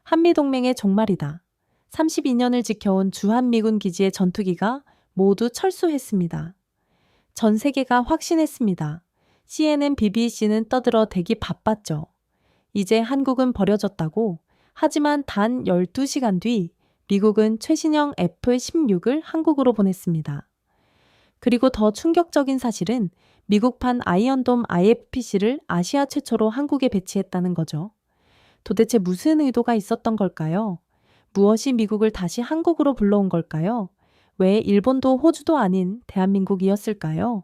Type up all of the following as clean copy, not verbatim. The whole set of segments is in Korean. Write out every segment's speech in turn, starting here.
한미동맹의 종말이다. 32년을 지켜온 주한미군 기지의 전투기가 모두 철수했습니다. 전 세계가 확신했습니다. CNN, BBC는 떠들어 대기 바빴죠. 이제 한국은 버려졌다고. 하지만 단 12시간 뒤 미국은 최신형 F-16을 한국으로 보냈습니다. 그리고 더 충격적인 사실은 미국판 아이언돔 IFPC를 아시아 최초로 한국에 배치했다는 거죠. 도대체 무슨 의도가 있었던 걸까요? 무엇이 미국을 다시 한국으로 불러온 걸까요? 왜 일본도 호주도 아닌 대한민국이었을까요?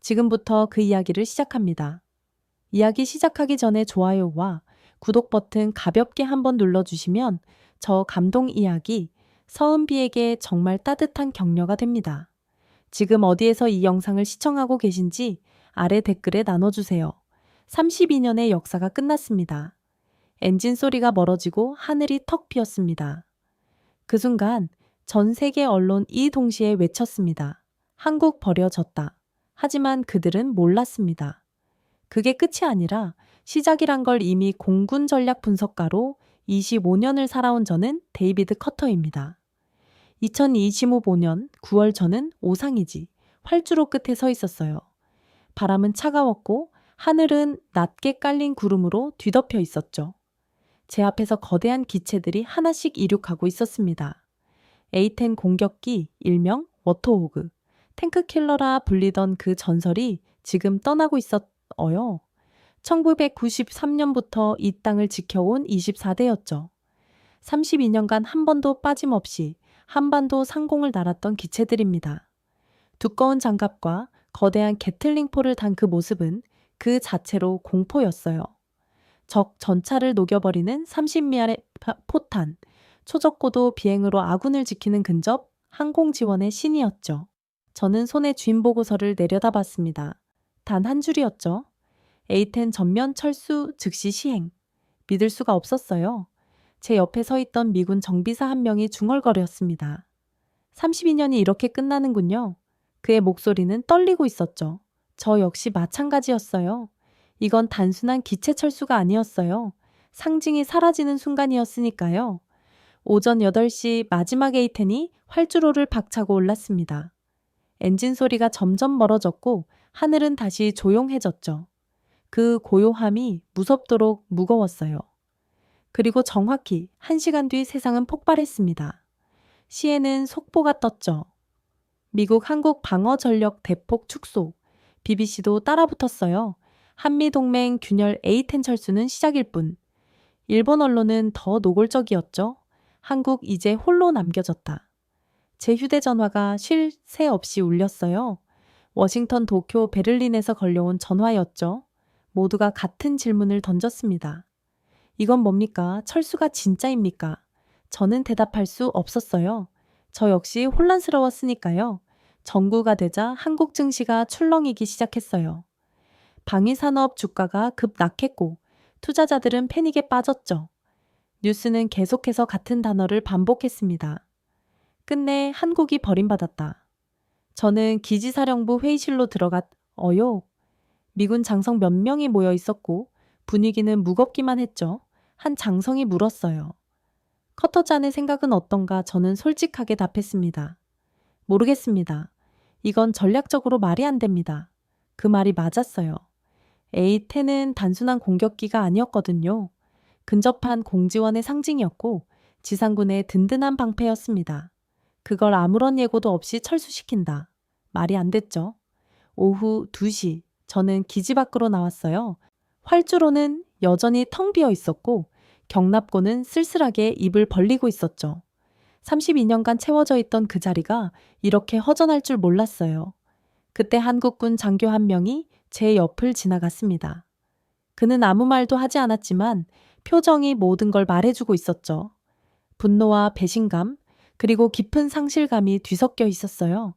지금부터 그 이야기를 시작합니다. 이야기 시작하기 전에 좋아요와 구독 버튼 가볍게 한번 눌러주시면 저 감동 이야기 서은비에게 정말 따뜻한 격려가 됩니다. 지금 어디에서 이 영상을 시청하고 계신지 아래 댓글에 나눠주세요. 32년의 역사가 끝났습니다. 엔진 소리가 멀어지고 하늘이 턱 비었습니다. 그 순간 전 세계 언론이 동시에 외쳤습니다. 한국 버려졌다. 하지만 그들은 몰랐습니다. 그게 끝이 아니라 시작이란 걸 이미 공군 전략 분석가로 25년을 살아온 저는 데이비드 커터입니다. 2025년 9월 저는 오상이지 활주로 끝에 서 있었어요. 바람은 차가웠고 하늘은 낮게 깔린 구름으로 뒤덮여 있었죠. 제 앞에서 거대한 기체들이 하나씩 이륙하고 있었습니다. A-10 공격기 일명 워터호그, 탱크킬러라 불리던 그 전설이 지금 떠나고 있었어요. 1993년부터 이 땅을 지켜온 24대였죠. 32년간 한 번도 빠짐없이 한반도 상공을 날았던 기체들입니다. 두꺼운 장갑과 거대한 게틀링포를 단 그 모습은 그 자체로 공포였어요. 적 전차를 녹여버리는 30미알의 포탄, 초적고도 비행으로 아군을 지키는 근접 항공지원의 신이었죠. 저는 손에 주인 보고서를 내려다봤습니다. 단 한 줄이었죠. A-10 전면 철수 즉시 시행. 믿을 수가 없었어요. 제 옆에 서 있던 미군 정비사 한 명이 중얼거렸습니다. 32년이 이렇게 끝나는군요. 그의 목소리는 떨리고 있었죠. 저 역시 마찬가지였어요. 이건 단순한 기체 철수가 아니었어요. 상징이 사라지는 순간이었으니까요. 오전 8시 마지막 A-10이 활주로를 박차고 올랐습니다. 엔진 소리가 점점 멀어졌고 하늘은 다시 조용해졌죠. 그 고요함이 무섭도록 무거웠어요. 그리고 정확히 1시간 뒤 세상은 폭발했습니다. 시에는 속보가 떴죠. 미국 한국 방어 전력 대폭 축소. BBC도 따라붙었어요. 한미동맹 균열 A-10 철수는 시작일 뿐. 일본 언론은 더 노골적이었죠. 한국 이제 홀로 남겨졌다. 제 휴대전화가 쉴 새 없이 울렸어요. 워싱턴, 도쿄, 베를린에서 걸려온 전화였죠. 모두가 같은 질문을 던졌습니다. 이건 뭡니까? 철수가 진짜입니까? 저는 대답할 수 없었어요. 저 역시 혼란스러웠으니까요. 정부가 되자 한국 증시가 출렁이기 시작했어요. 방위산업 주가가 급락했고 투자자들은 패닉에 빠졌죠. 뉴스는 계속해서 같은 단어를 반복했습니다. 끝내 한국이 버림받았다. 저는 기지사령부 회의실로 들어갔어요. 미군 장성 몇 명이 모여 있었고 분위기는 무겁기만 했죠. 한 장성이 물었어요. 커터잔의 생각은 어떤가? 저는 솔직하게 답했습니다. 모르겠습니다. 이건 전략적으로 말이 안 됩니다. 그 말이 맞았어요. A-10은 단순한 공격기가 아니었거든요. 근접한 공지원의 상징이었고 지상군의 든든한 방패였습니다. 그걸 아무런 예고도 없이 철수시킨다. 말이 안 됐죠. 오후 2시 저는 기지 밖으로 나왔어요. 활주로는 여전히 텅 비어 있었고 경납고는 쓸쓸하게 입을 벌리고 있었죠. 32년간 채워져 있던 그 자리가 이렇게 허전할 줄 몰랐어요. 그때 한국군 장교 한 명이 제 옆을 지나갔습니다. 그는 아무 말도 하지 않았지만 표정이 모든 걸 말해주고 있었죠. 분노와 배신감, 그리고 깊은 상실감이 뒤섞여 있었어요.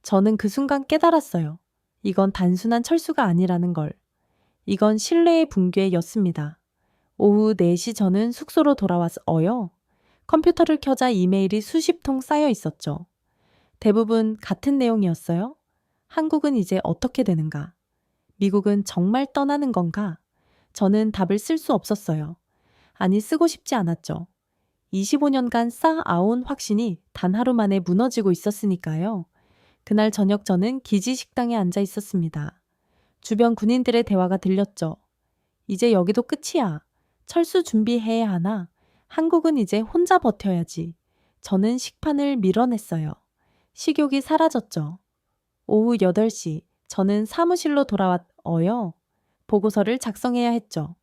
저는 그 순간 깨달았어요. 이건 단순한 철수가 아니라는 걸. 이건 신뢰의 붕괴였습니다. 오후 4시 저는 숙소로 돌아왔어요. 컴퓨터를 켜자 이메일이 수십 통 쌓여 있었죠. 대부분 같은 내용이었어요. 한국은 이제 어떻게 되는가? 미국은 정말 떠나는 건가? 저는 답을 쓸 수 없었어요. 아니, 쓰고 싶지 않았죠. 25년간 쌓아온 확신이 단 하루 만에 무너지고 있었으니까요. 그날 저녁 저는 기지 식당에 앉아 있었습니다. 주변 군인들의 대화가 들렸죠. 이제 여기도 끝이야. 철수 준비해야 하나? 한국은 이제 혼자 버텨야지. 저는 식판을 밀어냈어요. 식욕이 사라졌죠. 오후 8시, 저는 사무실로 돌아왔어요. 보고서를 작성해야 했죠.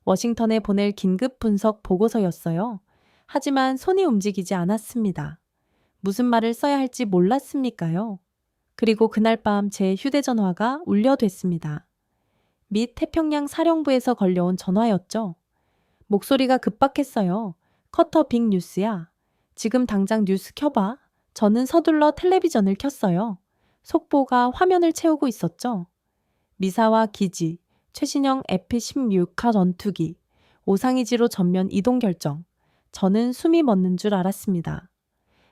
워싱턴에 보낼 긴급 분석 보고서였어요. 하지만 손이 움직이지 않았습니다. 무슨 말을 써야 할지 몰랐습니까요? 그리고 그날 밤 제 휴대전화가 울려댔습니다. 미 태평양 사령부에서 걸려온 전화였죠. 목소리가 급박했어요. 커터 빅 뉴스야. 지금 당장 뉴스 켜봐. 저는 서둘러 텔레비전을 켰어요. 속보가 화면을 채우고 있었죠. 미사와 기지, 최신형 F-16카 전투기, 오상이지로 전면 이동 결정. 저는 숨이 멎는 줄 알았습니다.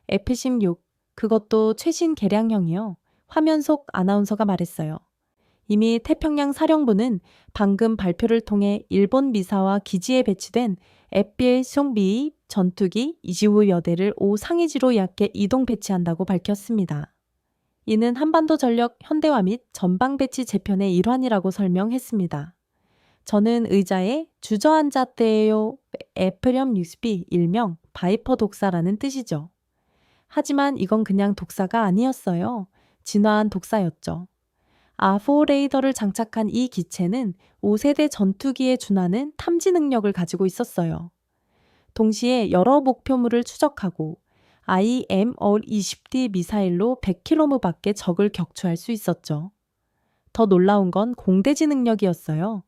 F-16, 그것도 최신 개량형이요. 화면 속 아나운서가 말했어요. 이미 태평양 사령부는 방금 발표를 통해 일본 미사와 기지에 배치된 F-16B 전투기 25여 대를 오상이지로 얕게 이동 배치한다고 밝혔습니다. 이는 한반도 전력 현대화 및 전방 배치 재편의 일환이라고 설명했습니다. 저는 의자에 주저앉았대요. F-16B 일명 바이퍼 독사라는 뜻이죠. 하지만 이건 그냥 독사가 아니었어요. 진화한 독사였죠. A4 레이더를 장착한 이 기체는 5세대 전투기에 준하는 탐지 능력을 가지고 있었어요. 동시에 여러 목표물을 추적하고 IMR-20D 미사일로 100km 밖에 적을 격추할 수 있었죠. 더 놀라운 건 공대지 능력이었어요.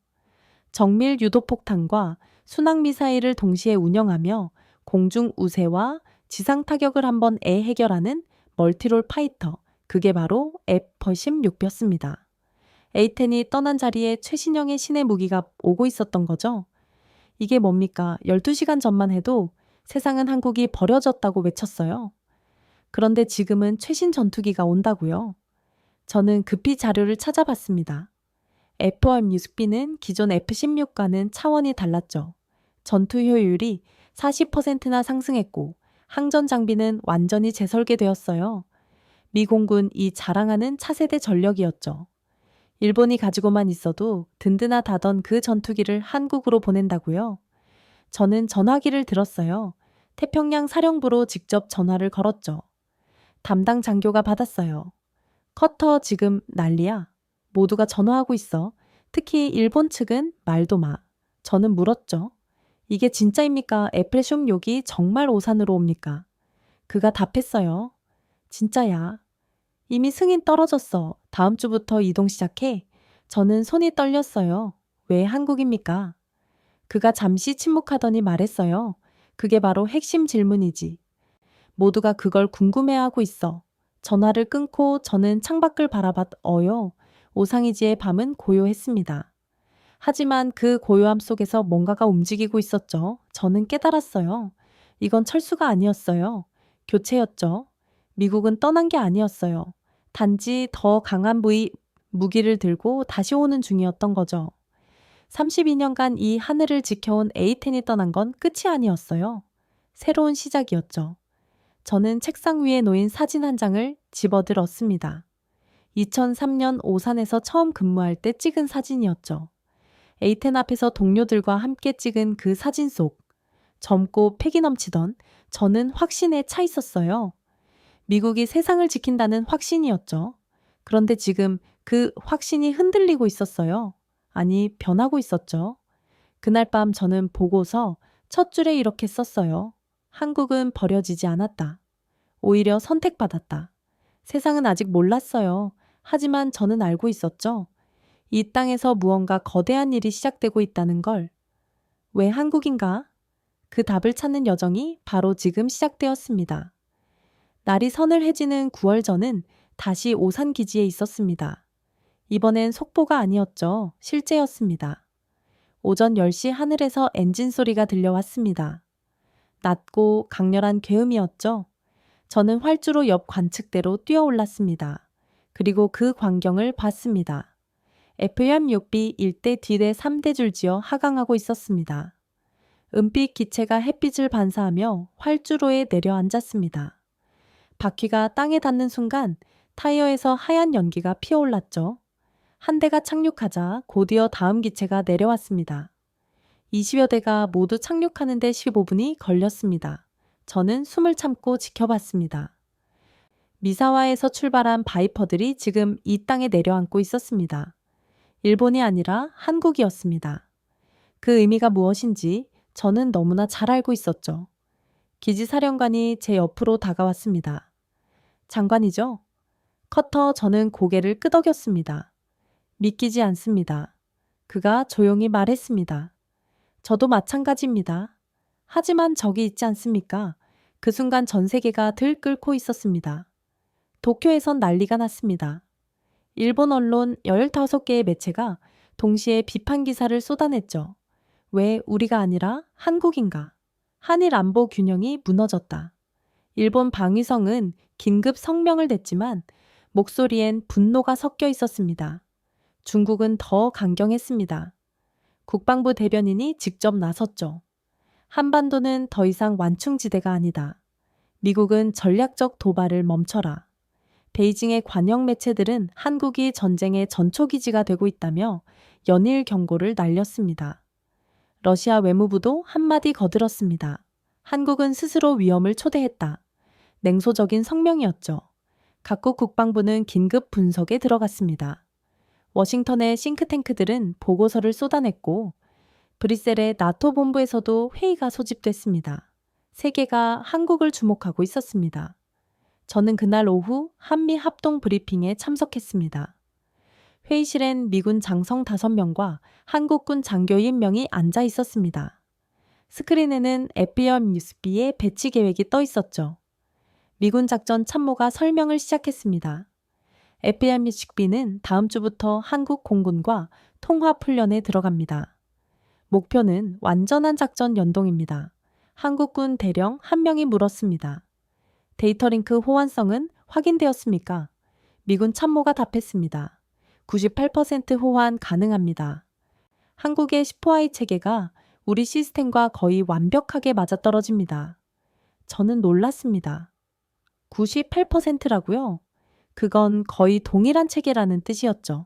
정밀 유도폭탄과 순항미사일을 동시에 운영하며 공중 우세와 지상 타격을 한 번에 해결하는 멀티롤 파이터, 그게 바로 F-16였습니다. A-10이 떠난 자리에 최신형의 신의 무기가 오고 있었던 거죠. 이게 뭡니까? 12시간 전만 해도 세상은 한국이 버려졌다고 외쳤어요. 그런데 지금은 최신 전투기가 온다고요. 저는 급히 자료를 찾아봤습니다. F-16B는 기존 F-16과는 차원이 달랐죠. 전투 효율이 40%나 상승했고 항전 장비는 완전히 재설계되었어요. 미 공군 이 자랑하는 차세대 전력이었죠. 일본이 가지고만 있어도 든든하다던 그 전투기를 한국으로 보낸다고요? 저는 전화기를 들었어요. 태평양 사령부로 직접 전화를 걸었죠. 담당 장교가 받았어요. 커터 지금 난리야. 모두가 전화하고 있어. 특히 일본 측은 말도 마. 저는 물었죠. 이게 진짜입니까? F-16이 정말 오산으로 옵니까? 그가 답했어요. 진짜야. 이미 승인 떨어졌어. 다음 주부터 이동 시작해. 저는 손이 떨렸어요. 왜 한국입니까? 그가 잠시 침묵하더니 말했어요. 그게 바로 핵심 질문이지. 모두가 그걸 궁금해하고 있어. 전화를 끊고 저는 창밖을 바라봤어요. 오상이지의 밤은 고요했습니다. 하지만 그 고요함 속에서 뭔가가 움직이고 있었죠. 저는 깨달았어요. 이건 철수가 아니었어요. 교체였죠. 미국은 떠난 게 아니었어요. 단지 더 강한 무기를 들고 다시 오는 중이었던 거죠. 32년간 이 하늘을 지켜온 A-10이 떠난 건 끝이 아니었어요. 새로운 시작이었죠. 저는 책상 위에 놓인 사진 한 장을 집어들었습니다. 2003년 오산에서 처음 근무할 때 찍은 사진이었죠. A-10 앞에서 동료들과 함께 찍은 그 사진 속 젊고 패기 넘치던 저는 확신에 차 있었어요. 미국이 세상을 지킨다는 확신이었죠. 그런데 지금 그 확신이 흔들리고 있었어요. 아니, 변하고 있었죠. 그날 밤 저는 보고서 첫 줄에 이렇게 썼어요. 한국은 버려지지 않았다. 오히려 선택받았다. 세상은 아직 몰랐어요. 하지만 저는 알고 있었죠. 이 땅에서 무언가 거대한 일이 시작되고 있다는 걸. 왜 한국인가? 그 답을 찾는 여정이 바로 지금 시작되었습니다. 날이 서늘해지는 9월 저는 다시 오산 기지에 있었습니다. 이번엔 속보가 아니었죠. 실제였습니다. 오전 10시 하늘에서 엔진 소리가 들려왔습니다. 낮고 강렬한 계음이었죠. 저는 활주로 옆 관측대로 뛰어올랐습니다. 그리고 그 광경을 봤습니다. F-16B 1대 D대 3대 줄지어 하강하고 있었습니다. 은빛 기체가 햇빛을 반사하며 활주로에 내려앉았습니다. 바퀴가 땅에 닿는 순간 타이어에서 하얀 연기가 피어올랐죠. 한 대가 착륙하자 곧이어 다음 기체가 내려왔습니다. 20여 대가 모두 착륙하는데 15분이 걸렸습니다. 저는 숨을 참고 지켜봤습니다. 미사와에서 출발한 바이퍼들이 지금 이 땅에 내려앉고 있었습니다. 일본이 아니라 한국이었습니다. 그 의미가 무엇인지 저는 너무나 잘 알고 있었죠. 기지사령관이 제 옆으로 다가왔습니다. 장관이죠? 커터 저는 고개를 끄덕였습니다. 믿기지 않습니다. 그가 조용히 말했습니다. 저도 마찬가지입니다. 하지만 저기 있지 않습니까? 그 순간 전 세계가 들끓고 있었습니다. 도쿄에선 난리가 났습니다. 일본 언론 15개의 매체가 동시에 비판 기사를 쏟아냈죠. 왜 우리가 아니라 한국인가? 한일 안보 균형이 무너졌다. 일본 방위성은 긴급 성명을 냈지만 목소리엔 분노가 섞여 있었습니다. 중국은 더 강경했습니다. 국방부 대변인이 직접 나섰죠. 한반도는 더 이상 완충지대가 아니다. 미국은 전략적 도발을 멈춰라. 베이징의 관영 매체들은 한국이 전쟁의 전초기지가 되고 있다며 연일 경고를 날렸습니다. 러시아 외무부도 한마디 거들었습니다. 한국은 스스로 위험을 초대했다. 냉소적인 성명이었죠. 각국 국방부는 긴급 분석에 들어갔습니다. 워싱턴의 싱크탱크들은 보고서를 쏟아냈고 브뤼셀의 나토 본부에서도 회의가 소집됐습니다. 세계가 한국을 주목하고 있었습니다. 저는 그날 오후 한미 합동 브리핑에 참석했습니다. 회의실엔 미군 장성 5명과 한국군 장교 1명이 앉아 있었습니다. 스크린에는 FM 뉴스비의 배치 계획이 떠 있었죠. 미군 작전 참모가 설명을 시작했습니다. FM 뉴스비는 다음 주부터 한국 공군과 통합 훈련에 들어갑니다. 목표는 완전한 작전 연동입니다. 한국군 대령 1명이 물었습니다. 데이터링크 호환성은 확인되었습니까? 미군 참모가 답했습니다. 98% 호환 가능합니다. 한국의 10호I 체계가 우리 시스템과 거의 완벽하게 맞아떨어집니다. 저는 놀랐습니다. 98%라고요? 그건 거의 동일한 체계라는 뜻이었죠.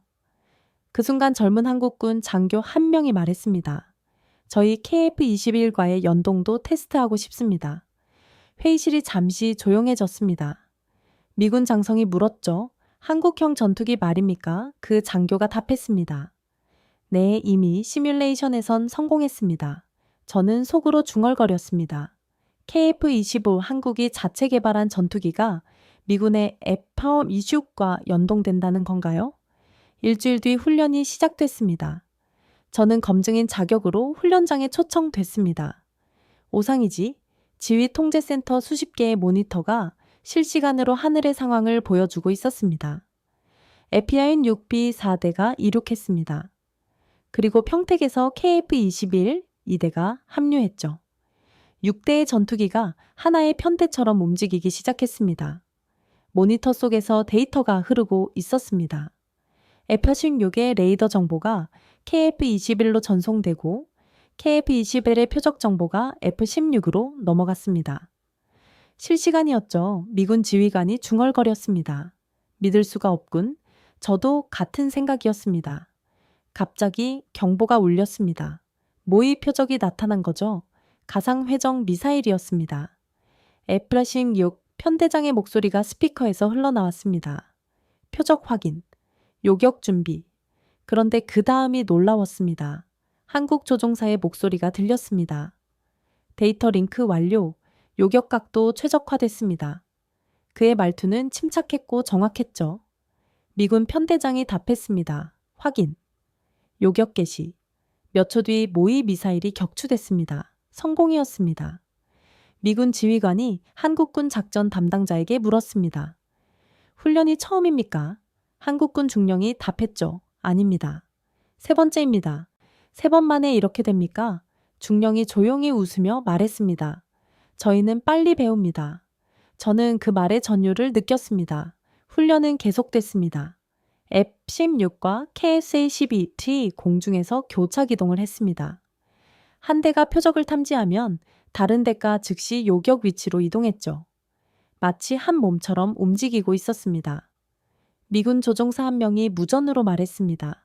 그 순간 젊은 한국군 장교 1명이 말했습니다. 저희 KF-21과의 연동도 테스트하고 싶습니다. 회의실이 잠시 조용해졌습니다. 미군 장성이 물었죠. 한국형 전투기 말입니까? 그 장교가 답했습니다. 네, 이미 시뮬레이션에선 성공했습니다. 저는 속으로 중얼거렸습니다. KF-25 한국이 자체 개발한 전투기가 미군의 F-26과 연동된다는 건가요? 일주일 뒤 훈련이 시작됐습니다. 저는 검증인 자격으로 훈련장에 초청됐습니다. 오상이지 지휘통제센터 수십 개의 모니터가 실시간으로 하늘의 상황을 보여주고 있었습니다. FIN-6B 4대가 이륙했습니다. 그리고 평택에서 KF-21 2대가 합류했죠. 6대의 전투기가 하나의 편대처럼 움직이기 시작했습니다. 모니터 속에서 데이터가 흐르고 있었습니다. F-16의 레이더 정보가 KF-21로 전송되고 KF-21의 표적 정보가 F-16으로 넘어갔습니다. 실시간이었죠. 미군 지휘관이 중얼거렸습니다. 믿을 수가 없군. 저도 같은 생각이었습니다. 갑자기 경보가 울렸습니다. 모의 표적이 나타난 거죠. 가상회정 미사일이었습니다. F-16 편대장의 목소리가 스피커에서 흘러나왔습니다. 표적 확인, 요격 준비. 그런데 그 다음이 놀라웠습니다. 한국 조종사의 목소리가 들렸습니다. 데이터 링크 완료, 요격각도 최적화됐습니다. 그의 말투는 침착했고 정확했죠. 미군 편대장이 답했습니다. 확인. 요격 개시. 몇 초 뒤 모의 미사일이 격추됐습니다. 성공이었습니다. 미군 지휘관이 한국군 작전 담당자에게 물었습니다. 훈련이 처음입니까? 한국군 중령이 답했죠. 아닙니다. 세 번째입니다. 3번 만에 이렇게 됩니까? 중령이 조용히 웃으며 말했습니다. 저희는 빨리 배웁니다. 저는 그 말의 전율을 느꼈습니다. 훈련은 계속됐습니다. F-16과 KSA-12T 공중에서 교차 기동을 했습니다. 한 대가 표적을 탐지하면 다른 대가 즉시 요격 위치로 이동했죠. 마치 한 몸처럼 움직이고 있었습니다. 미군 조종사 한 명이 무전으로 말했습니다.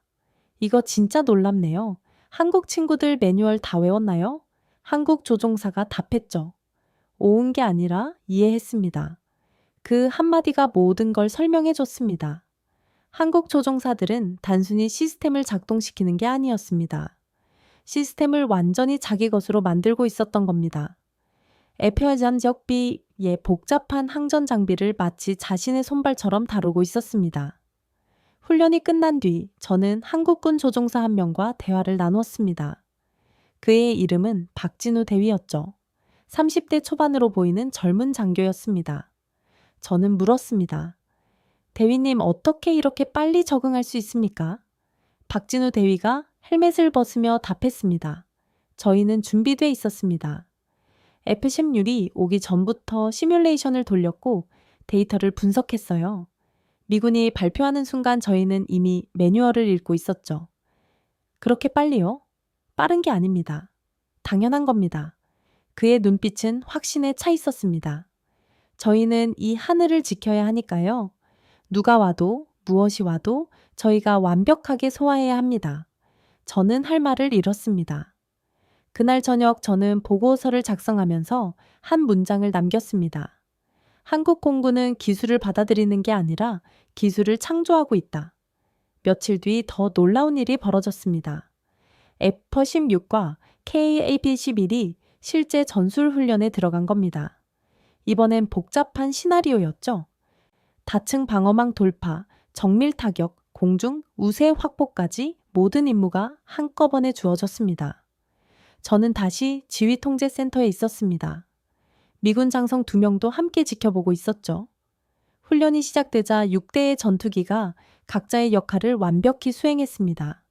이거 진짜 놀랍네요. 한국 친구들 매뉴얼 다 외웠나요? 한국 조종사가 답했죠. 오은 게 아니라 이해했습니다. 그 한마디가 모든 걸 설명해 줬습니다. 한국 조종사들은 단순히 시스템을 작동시키는 게 아니었습니다. 시스템을 완전히 자기 것으로 만들고 있었던 겁니다. 에페어전 적비의 복잡한 항전 장비를 마치 자신의 손발처럼 다루고 있었습니다. 훈련이 끝난 뒤 저는 한국군 조종사 한 명과 대화를 나눴습니다. 그의 이름은 박진우 대위였죠. 30대 초반으로 보이는 젊은 장교였습니다. 저는 물었습니다. 대위님 어떻게 이렇게 빨리 적응할 수 있습니까? 박진우 대위가 헬멧을 벗으며 답했습니다. 저희는 준비돼 있었습니다. F-16이 오기 전부터 시뮬레이션을 돌렸고 데이터를 분석했어요. 미군이 발표하는 순간 저희는 이미 매뉴얼을 읽고 있었죠. 그렇게 빨리요? 빠른 게 아닙니다. 당연한 겁니다. 그의 눈빛은 확신에 차 있었습니다. 저희는 이 하늘을 지켜야 하니까요. 누가 와도 무엇이 와도 저희가 완벽하게 소화해야 합니다. 저는 할 말을 잃었습니다. 그날 저녁 저는 보고서를 작성하면서 한 문장을 남겼습니다. 한국 공군은 기술을 받아들이는 게 아니라 기술을 창조하고 있다. 며칠 뒤 더 놀라운 일이 벌어졌습니다. F-16과 KAP-11이 실제 전술 훈련에 들어간 겁니다. 이번엔 복잡한 시나리오였죠. 다층 방어망 돌파, 정밀 타격, 공중 우세 확보까지 모든 임무가 한꺼번에 주어졌습니다. 저는 다시 지휘통제센터에 있었습니다. 미군 장성 2명도 함께 지켜보고 있었죠. 훈련이 시작되자 6대의 전투기가 각자의 역할을 완벽히 수행했습니다.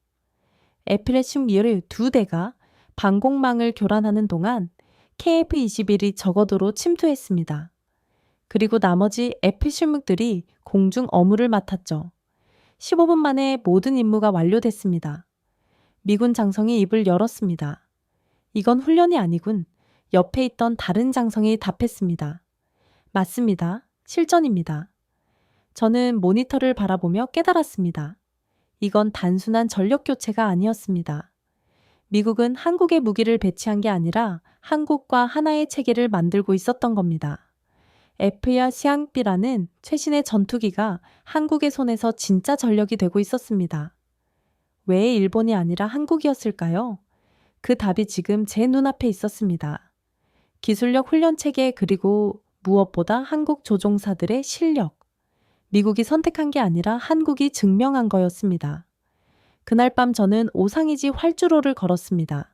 F-16 2대가 방공망을 교란하는 동안 KF-21이 저거도로 침투했습니다. 그리고 나머지 F-16들이 공중 어무를 맡았죠. 15분 만에 모든 임무가 완료됐습니다. 미군 장성이 입을 열었습니다. 이건 훈련이 아니군. 옆에 있던 다른 장성이 답했습니다. 맞습니다. 실전입니다. 저는 모니터를 바라보며 깨달았습니다. 이건 단순한 전력 교체가 아니었습니다. 미국은 한국에 무기를 배치한 게 아니라 한국과 하나의 체계를 만들고 있었던 겁니다. F야 시앙비라는 최신의 전투기가 한국의 손에서 진짜 전력이 되고 있었습니다. 왜 일본이 아니라 한국이었을까요? 그 답이 지금 제 눈앞에 있었습니다. 기술력 훈련 체계 그리고 무엇보다 한국 조종사들의 실력. 미국이 선택한 게 아니라 한국이 증명한 거였습니다. 그날 밤 저는 오상이지 활주로를 걸었습니다.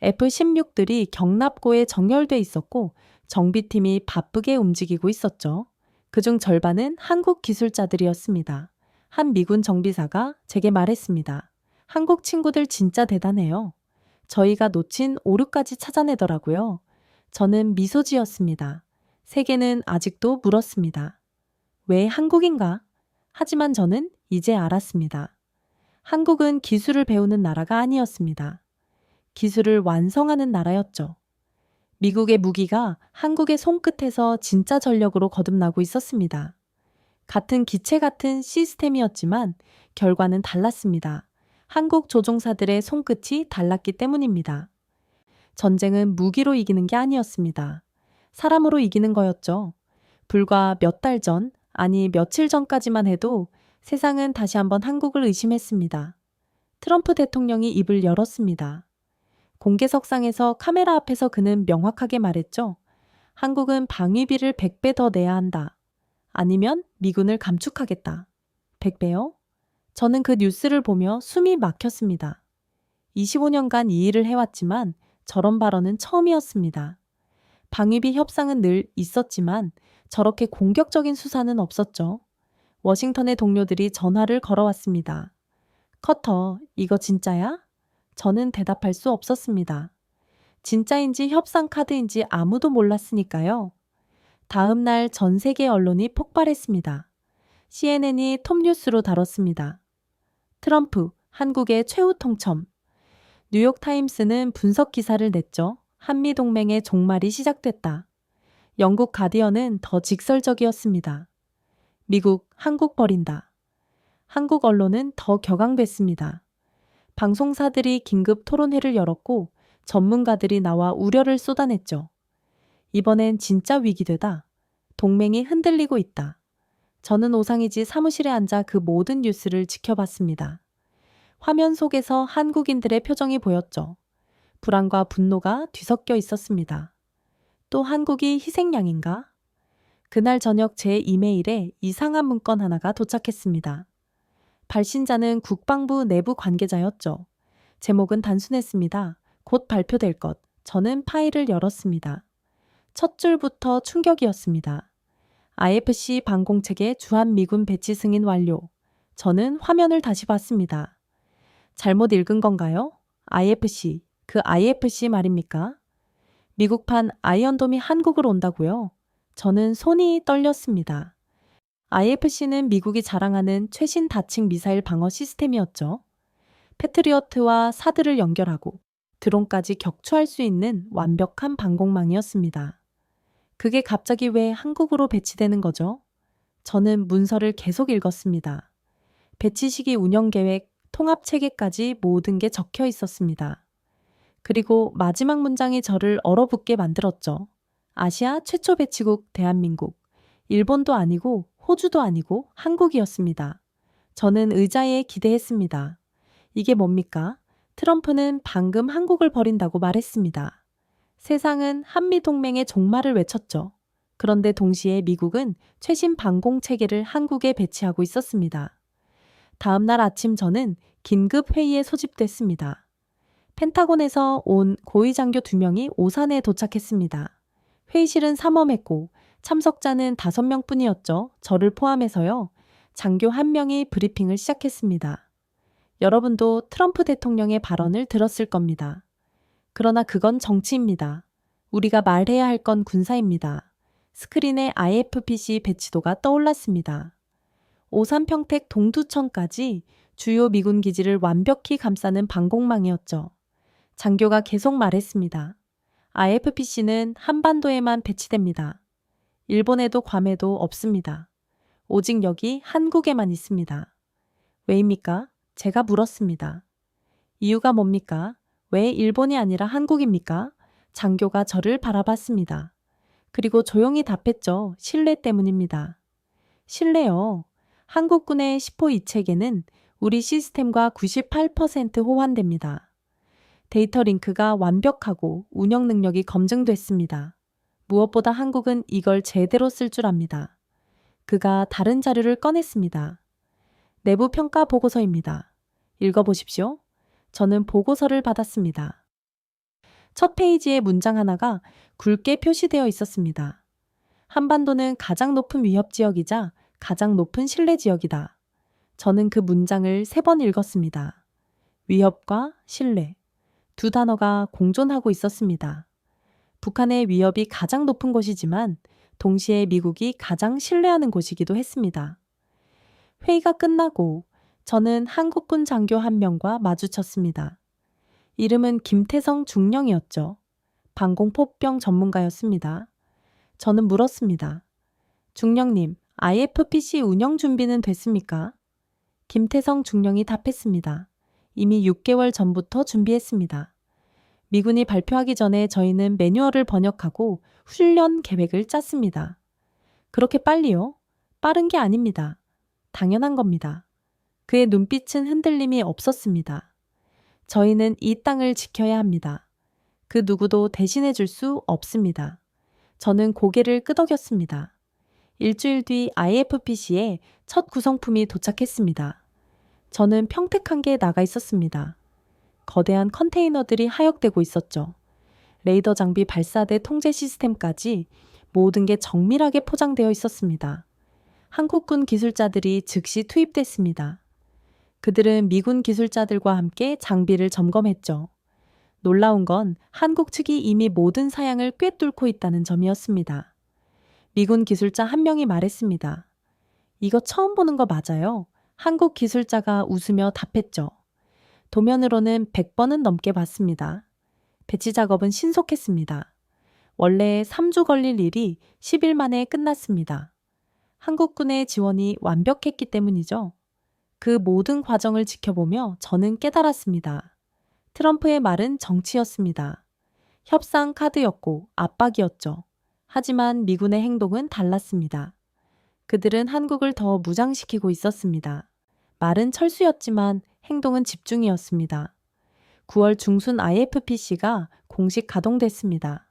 F-16들이 경납고에 정렬돼 있었고 정비팀이 바쁘게 움직이고 있었죠. 그중 절반은 한국 기술자들이었습니다. 한 미군 정비사가 제게 말했습니다. 한국 친구들 진짜 대단해요. 저희가 놓친 오류까지 찾아내더라고요. 저는 미소 지었습니다. 세계는 아직도 물었습니다. 왜 한국인가? 하지만 저는 이제 알았습니다. 한국은 기술을 배우는 나라가 아니었습니다. 기술을 완성하는 나라였죠. 미국의 무기가 한국의 손끝에서 진짜 전력으로 거듭나고 있었습니다. 같은 기체 같은 시스템이었지만 결과는 달랐습니다. 한국 조종사들의 손끝이 달랐기 때문입니다. 전쟁은 무기로 이기는 게 아니었습니다. 사람으로 이기는 거였죠. 불과 몇 달 전, 아니 며칠 전까지만 해도 세상은 다시 한번 한국을 의심했습니다. 트럼프 대통령이 입을 열었습니다. 공개석상에서 카메라 앞에서 그는 명확하게 말했죠. 한국은 방위비를 100배 더 내야 한다. 아니면 미군을 감축하겠다. 100배요? 저는 그 뉴스를 보며 숨이 막혔습니다. 25년간 이 일을 해왔지만 저런 발언은 처음이었습니다. 방위비 협상은 늘 있었지만 저렇게 공격적인 수사는 없었죠. 워싱턴의 동료들이 전화를 걸어왔습니다. 커터, 이거 진짜야? 저는 대답할 수 없었습니다. 진짜인지 협상 카드인지 아무도 몰랐으니까요. 다음 날 전 세계 언론이 폭발했습니다. CNN이 톱뉴스로 다뤘습니다. 트럼프, 한국의 최후 통첩. 뉴욕타임스는 분석 기사를 냈죠. 한미동맹의 종말이 시작됐다. 영국 가디언은 더 직설적이었습니다. 미국, 한국 버린다. 한국 언론은 더 격앙됐습니다. 방송사들이 긴급 토론회를 열었고 전문가들이 나와 우려를 쏟아냈죠. 이번엔 진짜 위기되다. 동맹이 흔들리고 있다. 저는 오상이지 사무실에 앉아 그 모든 뉴스를 지켜봤습니다. 화면 속에서 한국인들의 표정이 보였죠. 불안과 분노가 뒤섞여 있었습니다. 또 한국이 희생양인가? 그날 저녁 제 이메일에 이상한 문건 하나가 도착했습니다. 발신자는 국방부 내부 관계자였죠. 제목은 단순했습니다. 곧 발표될 것. 저는 파일을 열었습니다. 첫 줄부터 충격이었습니다. IFC 방공체계 주한미군 배치 승인 완료. 저는 화면을 다시 봤습니다. 잘못 읽은 건가요? IFC, 그 IFC 말입니까? 미국판 아이언돔이 한국으로 온다고요? 저는 손이 떨렸습니다. IFC는 미국이 자랑하는 최신 다층 미사일 방어 시스템이었죠. 패트리어트와 사드를 연결하고 드론까지 격추할 수 있는 완벽한 방공망이었습니다. 그게 갑자기 왜 한국으로 배치되는 거죠? 저는 문서를 계속 읽었습니다. 배치 시기 운영 계획, 통합 체계까지 모든 게 적혀 있었습니다. 그리고 마지막 문장이 저를 얼어붙게 만들었죠. 아시아 최초 배치국 대한민국. 일본도 아니고 호주도 아니고 한국이었습니다. 저는 의자에 기대했습니다. 이게 뭡니까? 트럼프는 방금 한국을 버린다고 말했습니다. 세상은 한미동맹의 종말을 외쳤죠. 그런데 동시에 미국은 최신 방공 체계를 한국에 배치하고 있었습니다. 다음 날 아침 저는 긴급 회의에 소집됐습니다. 펜타곤에서 온 고위 장교 2명이 오산에 도착했습니다. 회의실은 삼엄했고 참석자는 5명뿐이었죠. 저를 포함해서요. 장교 1명이 브리핑을 시작했습니다. 여러분도 트럼프 대통령의 발언을 들었을 겁니다. 그러나 그건 정치입니다. 우리가 말해야 할 건 군사입니다. 스크린에 IFPC 배치도가 떠올랐습니다. 오산 평택 동두천까지 주요 미군 기지를 완벽히 감싸는 방공망이었죠. 장교가 계속 말했습니다. IFPC는 한반도에만 배치됩니다. 일본에도 괌에도 없습니다. 오직 여기 한국에만 있습니다. 왜입니까? 제가 물었습니다. 이유가 뭡니까? 왜 일본이 아니라 한국입니까? 장교가 저를 바라봤습니다. 그리고 조용히 답했죠. 신뢰 때문입니다. 신뢰요. 한국군의 10호 2체계는 우리 시스템과 98% 호환됩니다. 데이터 링크가 완벽하고 운영 능력이 검증됐습니다. 무엇보다 한국은 이걸 제대로 쓸 줄 압니다. 그가 다른 자료를 꺼냈습니다. 내부 평가 보고서입니다. 읽어보십시오. 저는 보고서를 받았습니다. 첫 페이지에 문장 하나가 굵게 표시되어 있었습니다. 한반도는 가장 높은 위협 지역이자 가장 높은 신뢰 지역이다. 저는 그 문장을 3번 읽었습니다. 위협과 신뢰. 두 단어가 공존하고 있었습니다. 북한의 위협이 가장 높은 곳이지만 동시에 미국이 가장 신뢰하는 곳이기도 했습니다. 회의가 끝나고 저는 한국군 장교 1명과 마주쳤습니다. 이름은 김태성 중령이었죠. 방공포병 전문가였습니다. 저는 물었습니다. 중령님, IFPC 운영 준비는 됐습니까? 김태성 중령이 답했습니다. 이미 6개월 전부터 준비했습니다. 미군이 발표하기 전에 저희는 매뉴얼을 번역하고 훈련 계획을 짰습니다. 그렇게 빨리요? 빠른 게 아닙니다. 당연한 겁니다. 그의 눈빛은 흔들림이 없었습니다. 저희는 이 땅을 지켜야 합니다. 그 누구도 대신해 줄 수 없습니다. 저는 고개를 끄덕였습니다. 일주일 뒤 IFPC에 첫 구성품이 도착했습니다. 저는 평택항계에 나가 있었습니다. 거대한 컨테이너들이 하역되고 있었죠. 레이더 장비 발사대 통제 시스템까지 모든 게 정밀하게 포장되어 있었습니다. 한국군 기술자들이 즉시 투입됐습니다. 그들은 미군 기술자들과 함께 장비를 점검했죠. 놀라운 건 한국 측이 이미 모든 사양을 꿰뚫고 있다는 점이었습니다. 미군 기술자 1명이 말했습니다. 이거 처음 보는 거 맞아요? 한국 기술자가 웃으며 답했죠. 도면으로는 100번은 넘게 봤습니다. 배치 작업은 신속했습니다. 원래 3주 걸릴 일이 10일 만에 끝났습니다. 한국군의 지원이 완벽했기 때문이죠. 그 모든 과정을 지켜보며 저는 깨달았습니다. 트럼프의 말은 정치였습니다. 협상 카드였고 압박이었죠. 하지만 미군의 행동은 달랐습니다. 그들은 한국을 더 무장시키고 있었습니다. 말은 철수였지만 행동은 집중이었습니다. 9월 중순 IFPC가 공식 가동됐습니다.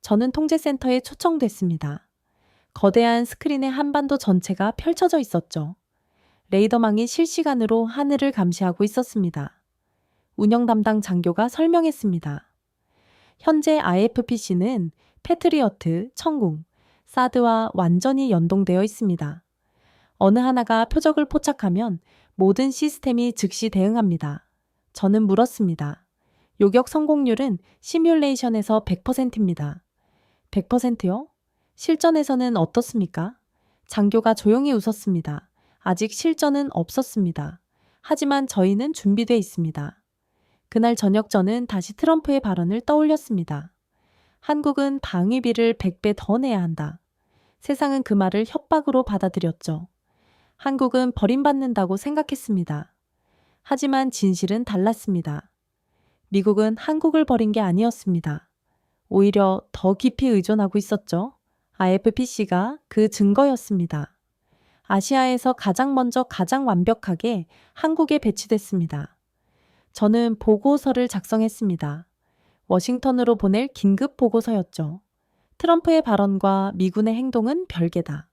저는 통제센터에 초청됐습니다. 거대한 스크린에 한반도 전체가 펼쳐져 있었죠. 레이더망이 실시간으로 하늘을 감시하고 있었습니다. 운영 담당 장교가 설명했습니다. 현재 IFPC는 패트리어트, 천궁, 사드와 완전히 연동되어 있습니다. 어느 하나가 표적을 포착하면 모든 시스템이 즉시 대응합니다. 저는 물었습니다. 요격 성공률은 시뮬레이션에서 100%입니다. 100%요? 실전에서는 어떻습니까? 장교가 조용히 웃었습니다. 아직 실전은 없었습니다. 하지만 저희는 준비되어 있습니다. 그날 저녁 저는 다시 트럼프의 발언을 떠올렸습니다. 한국은 방위비를 100배 더 내야 한다. 세상은 그 말을 협박으로 받아들였죠. 한국은 버림받는다고 생각했습니다. 하지만 진실은 달랐습니다. 미국은 한국을 버린 게 아니었습니다. 오히려 더 깊이 의존하고 있었죠. IFPC가 그 증거였습니다. 아시아에서 가장 먼저 가장 완벽하게 한국에 배치됐습니다. 저는 보고서를 작성했습니다. 워싱턴으로 보낼 긴급 보고서였죠. 트럼프의 발언과 미군의 행동은 별개다.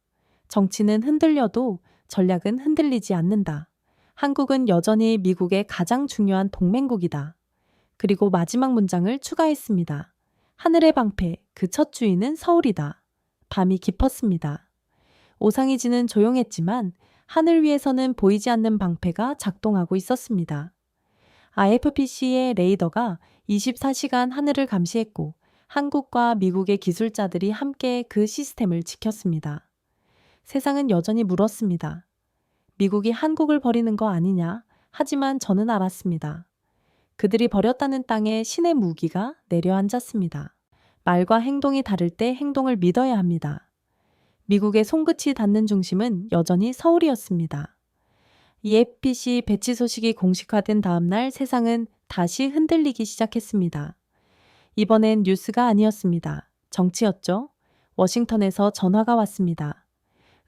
정치는 흔들려도 전략은 흔들리지 않는다. 한국은 여전히 미국의 가장 중요한 동맹국이다. 그리고 마지막 문장을 추가했습니다. 하늘의 방패, 그 첫 주인은 서울이다. 밤이 깊었습니다. 오상이지는 조용했지만 하늘 위에서는 보이지 않는 방패가 작동하고 있었습니다. IFPC의 레이더가 24시간 하늘을 감시했고 한국과 미국의 기술자들이 함께 그 시스템을 지켰습니다. 세상은 여전히 물었습니다. 미국이 한국을 버리는 거 아니냐? 하지만 저는 알았습니다. 그들이 버렸다는 땅에 신의 무기가 내려앉았습니다. 말과 행동이 다를 때 행동을 믿어야 합니다. 미국의 손끝이 닿는 중심은 여전히 서울이었습니다. EFPC 배치 소식이 공식화된 다음 날 세상은 다시 흔들리기 시작했습니다. 이번엔 뉴스가 아니었습니다. 정치였죠. 워싱턴에서 전화가 왔습니다.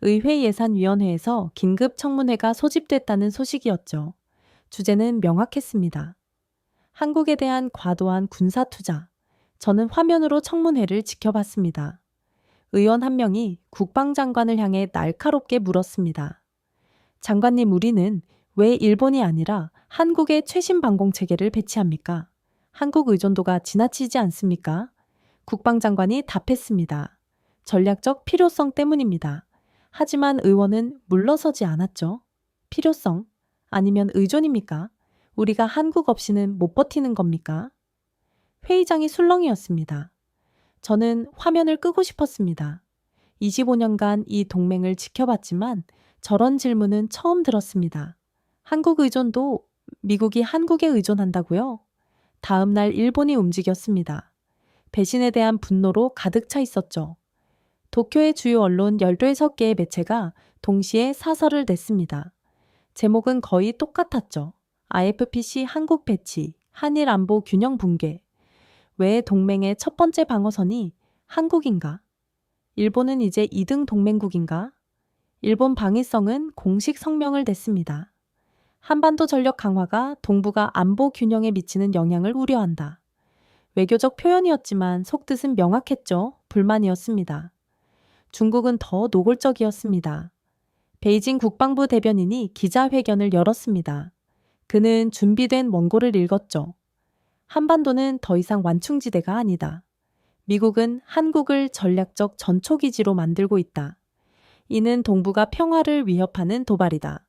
의회 예산위원회에서 긴급 청문회가 소집됐다는 소식이었죠. 주제는 명확했습니다. 한국에 대한 과도한 군사 투자. 저는 화면으로 청문회를 지켜봤습니다. 의원 한 명이 국방장관을 향해 날카롭게 물었습니다. 장관님, 우리는 왜 일본이 아니라 한국의 최신 방공 체계를 배치합니까? 한국 의존도가 지나치지 않습니까? 국방장관이 답했습니다. 전략적 필요성 때문입니다. 하지만 의원은 물러서지 않았죠. 필요성? 아니면 의존입니까? 우리가 한국 없이는 못 버티는 겁니까? 회의장이 술렁이었습니다. 저는 화면을 끄고 싶었습니다. 25년간 이 동맹을 지켜봤지만 저런 질문은 처음 들었습니다. 한국 의존도 미국이 한국에 의존한다고요? 다음 날 일본이 움직였습니다. 배신에 대한 분노로 가득 차 있었죠. 도쿄의 주요 언론 15개의 매체가 동시에 사설을 냈습니다. 제목은 거의 똑같았죠. IFPC 한국 배치, 한일 안보 균형 붕괴. 왜 동맹의 첫 번째 방어선이 한국인가? 일본은 이제 2등 동맹국인가? 일본 방위성은 공식 성명을 냈습니다. 한반도 전력 강화가 동북아 안보 균형에 미치는 영향을 우려한다. 외교적 표현이었지만 속뜻은 명확했죠. 불만이었습니다. 중국은 더 노골적이었습니다. 베이징 국방부 대변인이 기자회견을 열었습니다. 그는 준비된 원고를 읽었죠. 한반도는 더 이상 완충지대가 아니다. 미국은 한국을 전략적 전초기지로 만들고 있다. 이는 동북아 평화를 위협하는 도발이다.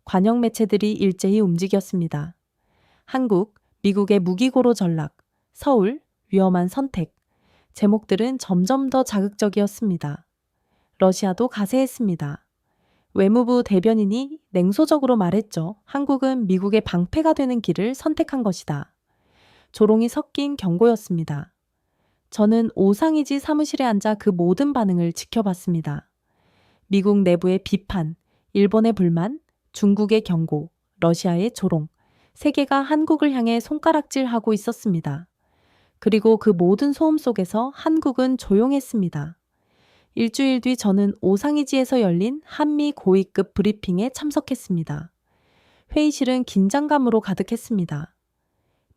관영 매체들이 일제히 움직였습니다. 한국, 미국의 무기고로 전략, 서울, 위험한 선택. 제목들은 점점 더 자극적이었습니다. 러시아도 가세했습니다. 외무부 대변인이 냉소적으로 말했죠. 한국은 미국의 방패가 되는 길을 선택한 것이다. 조롱이 섞인 경고였습니다. 저는 오상이지 사무실에 앉아 그 모든 반응을 지켜봤습니다. 미국 내부의 비판, 일본의 불만, 중국의 경고, 러시아의 조롱, 세계가 한국을 향해 손가락질하고 있었습니다. 그리고 그 모든 소음 속에서 한국은 조용했습니다. 일주일 뒤 저는 오상이지에서 열린 한미 고위급 브리핑에 참석했습니다. 회의실은 긴장감으로 가득했습니다.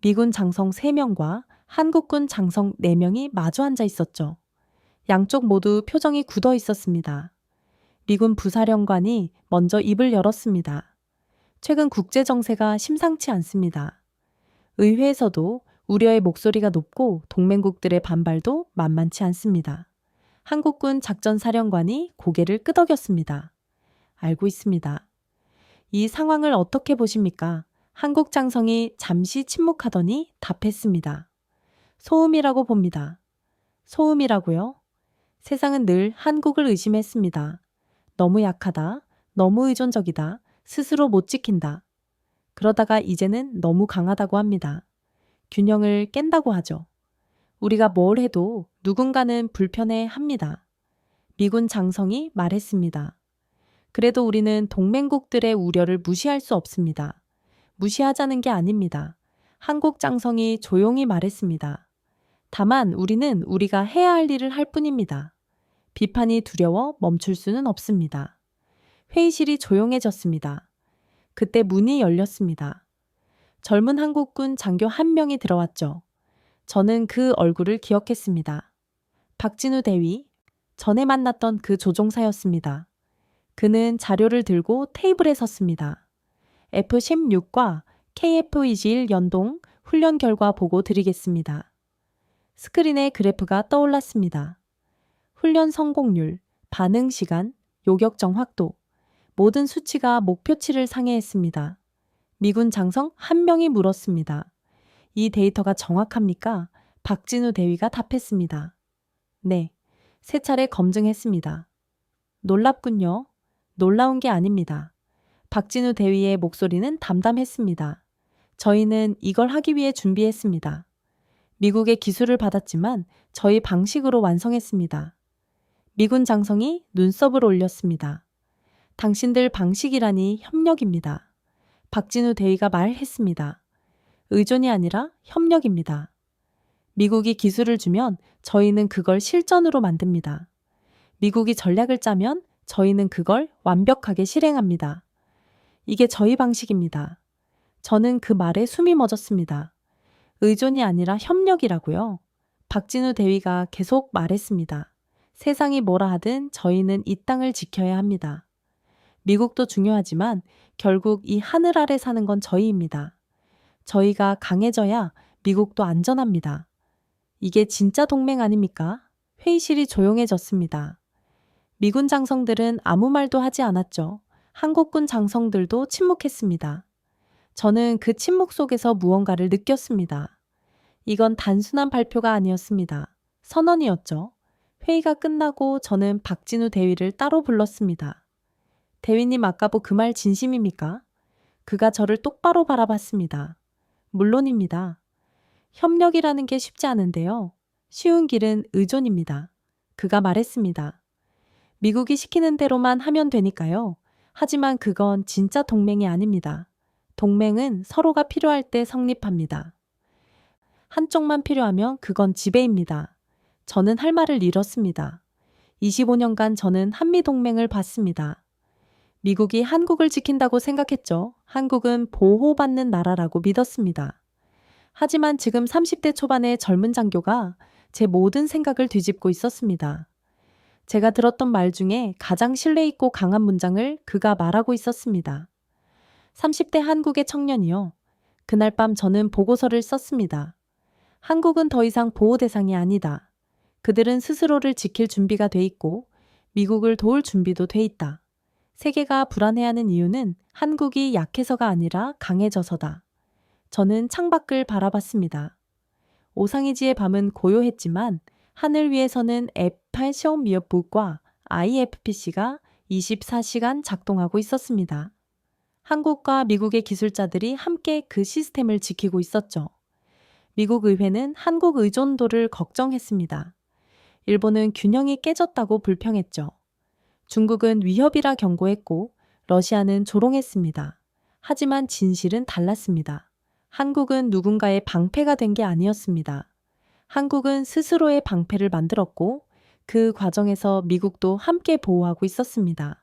미군 장성 3명과 한국군 장성 4명이 마주 앉아 있었죠. 양쪽 모두 표정이 굳어 있었습니다. 미군 부사령관이 먼저 입을 열었습니다. 최근 국제 정세가 심상치 않습니다. 의회에서도 우려의 목소리가 높고 동맹국들의 반발도 만만치 않습니다. 한국군 작전사령관이 고개를 끄덕였습니다. 알고 있습니다. 이 상황을 어떻게 보십니까? 한국 장성이 잠시 침묵하더니 답했습니다. 소음이라고 봅니다. 소음이라고요? 세상은 늘 한국을 의심했습니다. 너무 약하다, 너무 의존적이다, 스스로 못 지킨다. 그러다가 이제는 너무 강하다고 합니다. 균형을 깬다고 하죠. 우리가 뭘 해도 누군가는 불편해 합니다. 미군 장성이 말했습니다. 그래도 우리는 동맹국들의 우려를 무시할 수 없습니다. 무시하자는 게 아닙니다. 한국 장성이 조용히 말했습니다. 다만 우리는 우리가 해야 할 일을 할 뿐입니다. 비판이 두려워 멈출 수는 없습니다. 회의실이 조용해졌습니다. 그때 문이 열렸습니다. 젊은 한국군 장교 1명이 들어왔죠. 저는 그 얼굴을 기억했습니다. 박진우 대위, 전에 만났던 그 조종사였습니다. 그는 자료를 들고 테이블에 섰습니다. F-16과 KF-21 연동 훈련 결과 보고 드리겠습니다. 스크린에 그래프가 떠올랐습니다. 훈련 성공률, 반응 시간, 요격 정확도, 모든 수치가 목표치를 상회했습니다. 미군 장성 1명이 물었습니다. 이 데이터가 정확합니까? 박진우 대위가 답했습니다. 네, 3차례 검증했습니다. 놀랍군요. 놀라운 게 아닙니다. 박진우 대위의 목소리는 담담했습니다. 저희는 이걸 하기 위해 준비했습니다. 미국의 기술을 받았지만 저희 방식으로 완성했습니다. 미군 장성이 눈썹을 올렸습니다. 당신들 방식이라니 협력입니다. 박진우 대위가 말했습니다. 의존이 아니라 협력입니다. 미국이 기술을 주면 저희는 그걸 실전으로 만듭니다. 미국이 전략을 짜면 저희는 그걸 완벽하게 실행합니다. 이게 저희 방식입니다. 저는 그 말에 숨이 멎었습니다. 의존이 아니라 협력이라고요. 박진우 대위가 계속 말했습니다. 세상이 뭐라 하든 저희는 이 땅을 지켜야 합니다. 미국도 중요하지만 결국 이 하늘 아래 사는 건 저희입니다. 저희가 강해져야 미국도 안전합니다. 이게 진짜 동맹 아닙니까? 회의실이 조용해졌습니다. 미군 장성들은 아무 말도 하지 않았죠. 한국군 장성들도 침묵했습니다. 저는 그 침묵 속에서 무언가를 느꼈습니다. 이건 단순한 발표가 아니었습니다. 선언이었죠. 회의가 끝나고 저는 박진우 대위를 따로 불렀습니다. 대위님 아까 그 말 진심입니까? 그가 저를 똑바로 바라봤습니다. 물론입니다. 협력이라는 게 쉽지 않은데요. 쉬운 길은 의존입니다. 그가 말했습니다. 미국이 시키는 대로만 하면 되니까요. 하지만 그건 진짜 동맹이 아닙니다. 동맹은 서로가 필요할 때 성립합니다. 한쪽만 필요하면 그건 지배입니다. 저는 할 말을 잃었습니다. 25년간 저는 한미동맹을 봤습니다. 미국이 한국을 지킨다고 생각했죠. 한국은 보호받는 나라라고 믿었습니다. 하지만 지금 30대 초반의 젊은 장교가 제 모든 생각을 뒤집고 있었습니다. 제가 들었던 말 중에 가장 신뢰 있고 강한 문장을 그가 말하고 있었습니다. 30대 한국의 청년이요. 그날 밤 저는 보고서를 썼습니다. 한국은 더 이상 보호 대상이 아니다. 그들은 스스로를 지킬 준비가 돼 있고 미국을 도울 준비도 돼 있다. 세계가 불안해하는 이유는 한국이 약해서가 아니라 강해져서다. 저는 창밖을 바라봤습니다. 오상이지의 밤은 고요했지만 하늘 위에서는 F-8 시험 미역북과 IFPC가 24시간 작동하고 있었습니다. 한국과 미국의 기술자들이 함께 그 시스템을 지키고 있었죠. 미국 의회는 한국 의존도를 걱정했습니다. 일본은 균형이 깨졌다고 불평했죠. 중국은 위협이라 경고했고 러시아는 조롱했습니다. 하지만 진실은 달랐습니다. 한국은 누군가의 방패가 된 게 아니었습니다. 한국은 스스로의 방패를 만들었고 그 과정에서 미국도 함께 보호하고 있었습니다.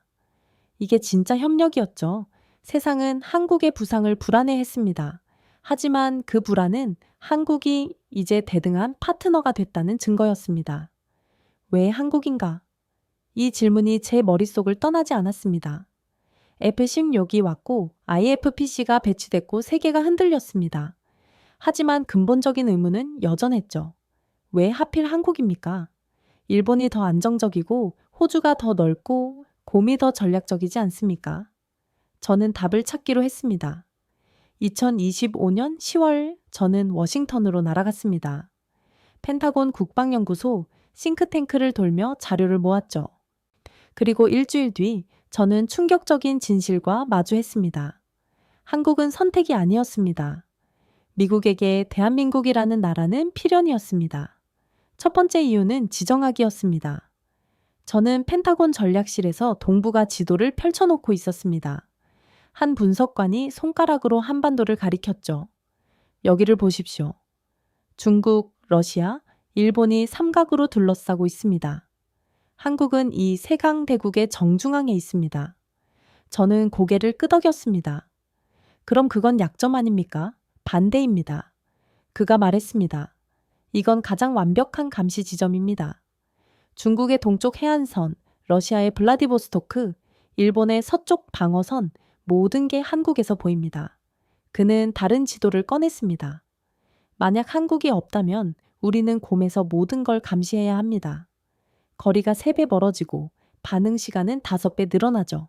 이게 진짜 협력이었죠. 세상은 한국의 부상을 불안해했습니다. 하지만 그 불안은 한국이 이제 대등한 파트너가 됐다는 증거였습니다. 왜 한국인가? 이 질문이 제 머릿속을 떠나지 않았습니다. F-16이 왔고 IFPC가 배치됐고 세계가 흔들렸습니다. 하지만 근본적인 의문은 여전했죠. 왜 하필 한국입니까? 일본이 더 안정적이고 호주가 더 넓고 곰이 더 전략적이지 않습니까? 저는 답을 찾기로 했습니다. 2025년 10월 저는 워싱턴으로 날아갔습니다. 펜타곤 국방연구소 싱크탱크를 돌며 자료를 모았죠. 그리고 일주일 뒤 저는 충격적인 진실과 마주했습니다. 한국은 선택이 아니었습니다. 미국에게 대한민국이라는 나라는 필연이었습니다. 첫 번째 이유는 지정학이었습니다. 저는 펜타곤 전략실에서 동북아 지도를 펼쳐놓고 있었습니다. 한 분석관이 손가락으로 한반도를 가리켰죠. 여기를 보십시오. 중국, 러시아, 일본이 삼각으로 둘러싸고 있습니다. 한국은 이 세강대국의 정중앙에 있습니다. 저는 고개를 끄덕였습니다. 그럼 그건 약점 아닙니까? 반대입니다. 그가 말했습니다. 이건 가장 완벽한 감시 지점입니다. 중국의 동쪽 해안선, 러시아의 블라디보스토크, 일본의 서쪽 방어선, 모든 게 한국에서 보입니다. 그는 다른 지도를 꺼냈습니다. 만약 한국이 없다면 우리는 곰에서 모든 걸 감시해야 합니다. 거리가 3배 멀어지고 반응 시간은 5배 늘어나죠.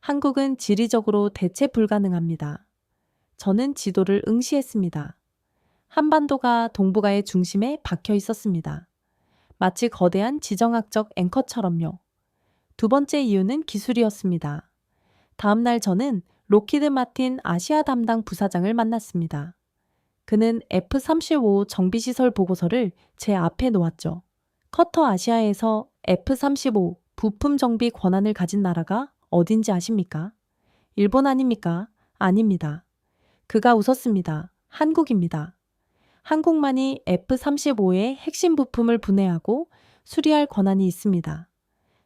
한국은 지리적으로 대체 불가능합니다. 저는 지도를 응시했습니다. 한반도가 동북아의 중심에 박혀 있었습니다. 마치 거대한 지정학적 앵커처럼요. 두 번째 이유는 기술이었습니다. 다음 날 저는 로키드 마틴 아시아 담당 부사장을 만났습니다. 그는 F-35 정비시설 보고서를 제 앞에 놓았죠. 커터 아시아에서 F-35 부품 정비 권한을 가진 나라가 어딘지 아십니까? 일본 아닙니까? 아닙니다. 그가 웃었습니다. 한국입니다. 한국만이 F-35의 핵심 부품을 분해하고 수리할 권한이 있습니다.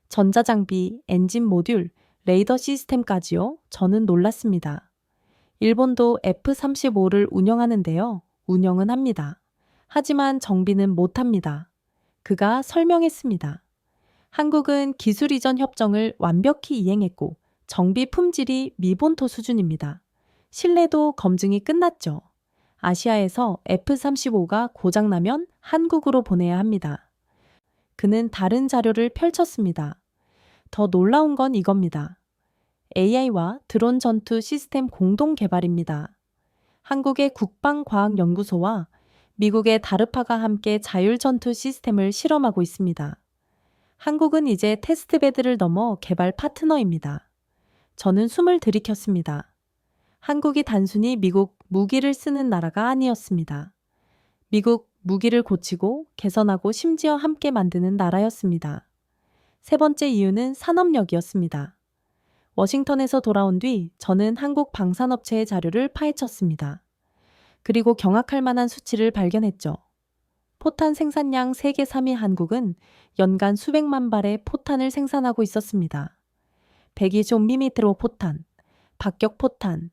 전자장비, 엔진 모듈, 레이더 시스템까지요. 저는 놀랐습니다. 일본도 F-35를 운영하는데요. 운영은 합니다. 하지만 정비는 못합니다. 그가 설명했습니다. 한국은 기술 이전 협정을 완벽히 이행했고 정비 품질이 미본토 수준입니다. 신뢰도 검증이 끝났죠. 아시아에서 F-35가 고장나면 한국으로 보내야 합니다. 그는 다른 자료를 펼쳤습니다. 더 놀라운 건 이겁니다. AI와 드론 전투 시스템 공동 개발입니다. 한국의 국방과학연구소와 미국의 다르파가 함께 자율 전투 시스템을 실험하고 있습니다. 한국은 이제 테스트베드를 넘어 개발 파트너입니다. 저는 숨을 들이켰습니다. 한국이 단순히 미국 무기를 쓰는 나라가 아니었습니다. 미국 무기를 고치고 개선하고 심지어 함께 만드는 나라였습니다. 세 번째 이유는 산업력이었습니다. 워싱턴에서 돌아온 뒤 저는 한국 방산업체의 자료를 파헤쳤습니다. 그리고 경악할 만한 수치를 발견했죠. 포탄 생산량 세계 3위 한국은 연간 수백만 발의 포탄을 생산하고 있었습니다. 125mm 포탄, 박격 포탄,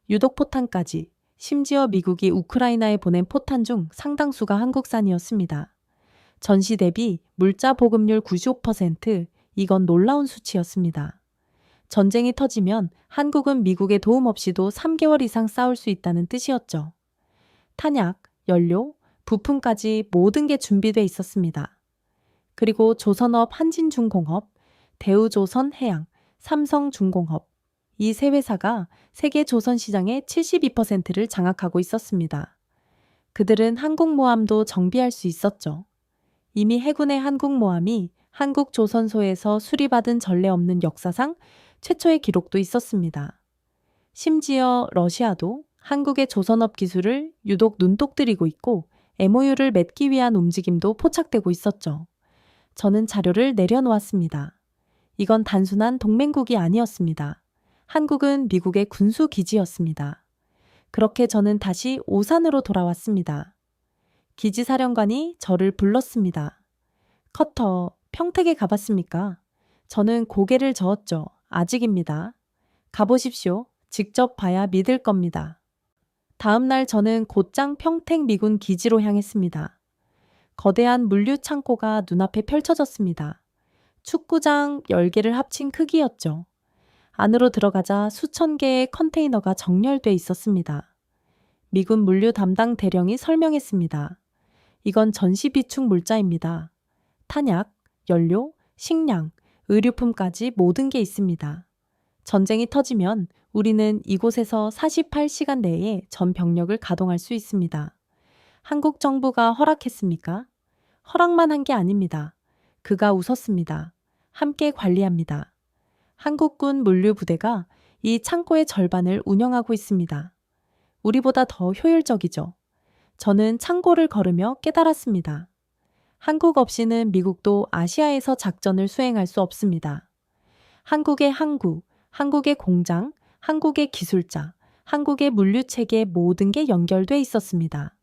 유독 포탄까지 심지어 미국이 우크라이나에 보낸 포탄 중 상당수가 한국산이었습니다. 전시 대비 물자 보급률 95%, 이건 놀라운 수치였습니다. 전쟁이 터지면 한국은 미국의 도움 없이도 3개월 이상 싸울 수 있다는 뜻이었죠. 탄약, 연료, 부품까지 모든 게 준비돼 있었습니다. 그리고 조선업 한진중공업, 대우조선해양, 삼성중공업, 이 세 회사가 세계 조선 시장의 72%를 장악하고 있었습니다. 그들은 항공모함도 정비할 수 있었죠. 이미 해군의 항공모함이 한국 조선소에서 수리받은 전례 없는 역사상 최초의 기록도 있었습니다. 심지어 러시아도 한국의 조선업 기술을 유독 눈독 들이고 있고 MOU를 맺기 위한 움직임도 포착되고 있었죠. 저는 자료를 내려놓았습니다. 이건 단순한 동맹국이 아니었습니다. 한국은 미국의 군수 기지였습니다. 그렇게 저는 다시 오산으로 돌아왔습니다. 기지사령관이 저를 불렀습니다. 커터, 평택에 가봤습니까? 저는 고개를 저었죠. 아직입니다. 가보십시오. 직접 봐야 믿을 겁니다. 다음 날 저는 곧장 평택 미군 기지로 향했습니다. 거대한 물류 창고가 눈앞에 펼쳐졌습니다. 축구장 10개를 합친 크기였죠. 안으로 들어가자 수천 개의 컨테이너가 정렬돼 있었습니다. 미군 물류 담당 대령이 설명했습니다. 이건 전시 비축 물자입니다. 탄약, 연료, 식량, 의료품까지 모든 게 있습니다. 전쟁이 터지면 우리는 이곳에서 48시간 내에 전 병력을 가동할 수 있습니다. 한국 정부가 허락했습니까? 허락만 한 게 아닙니다. 그가 웃었습니다. 함께 관리합니다. 한국군 물류부대가 이 창고의 절반을 운영하고 있습니다. 우리보다 더 효율적이죠. 저는 창고를 걸으며 깨달았습니다. 한국 없이는 미국도 아시아에서 작전을 수행할 수 없습니다. 한국의 항구, 한국의 공장, 한국의 기술자, 한국의 물류체계 모든 게 연결돼 있었습니다.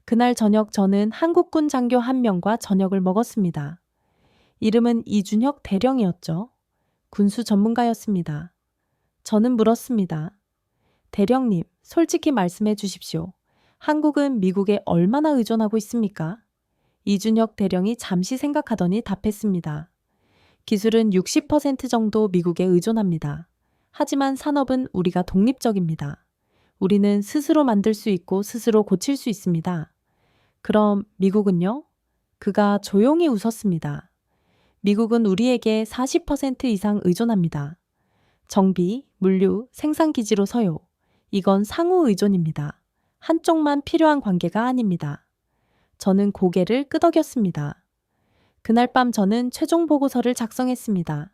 그날 저녁 저는 한국군 장교 한 명과 저녁을 먹었습니다. 이름은 이준혁 대령이었죠. 군수 전문가였습니다. 저는 물었습니다. 대령님, 솔직히 말씀해 주십시오. 한국은 미국에 얼마나 의존하고 있습니까? 이준혁 대령이 잠시 생각하더니 답했습니다. 기술은 60% 정도 미국에 의존합니다. 하지만 산업은 우리가 독립적입니다. 우리는 스스로 만들 수 있고 스스로 고칠 수 있습니다. 그럼 미국은요? 그가 조용히 웃었습니다. 미국은 우리에게 40% 이상 의존합니다. 정비, 물류, 생산기지로 서요. 이건 상호 의존입니다. 한쪽만 필요한 관계가 아닙니다. 저는 고개를 끄덕였습니다. 그날 밤 저는 최종 보고서를 작성했습니다.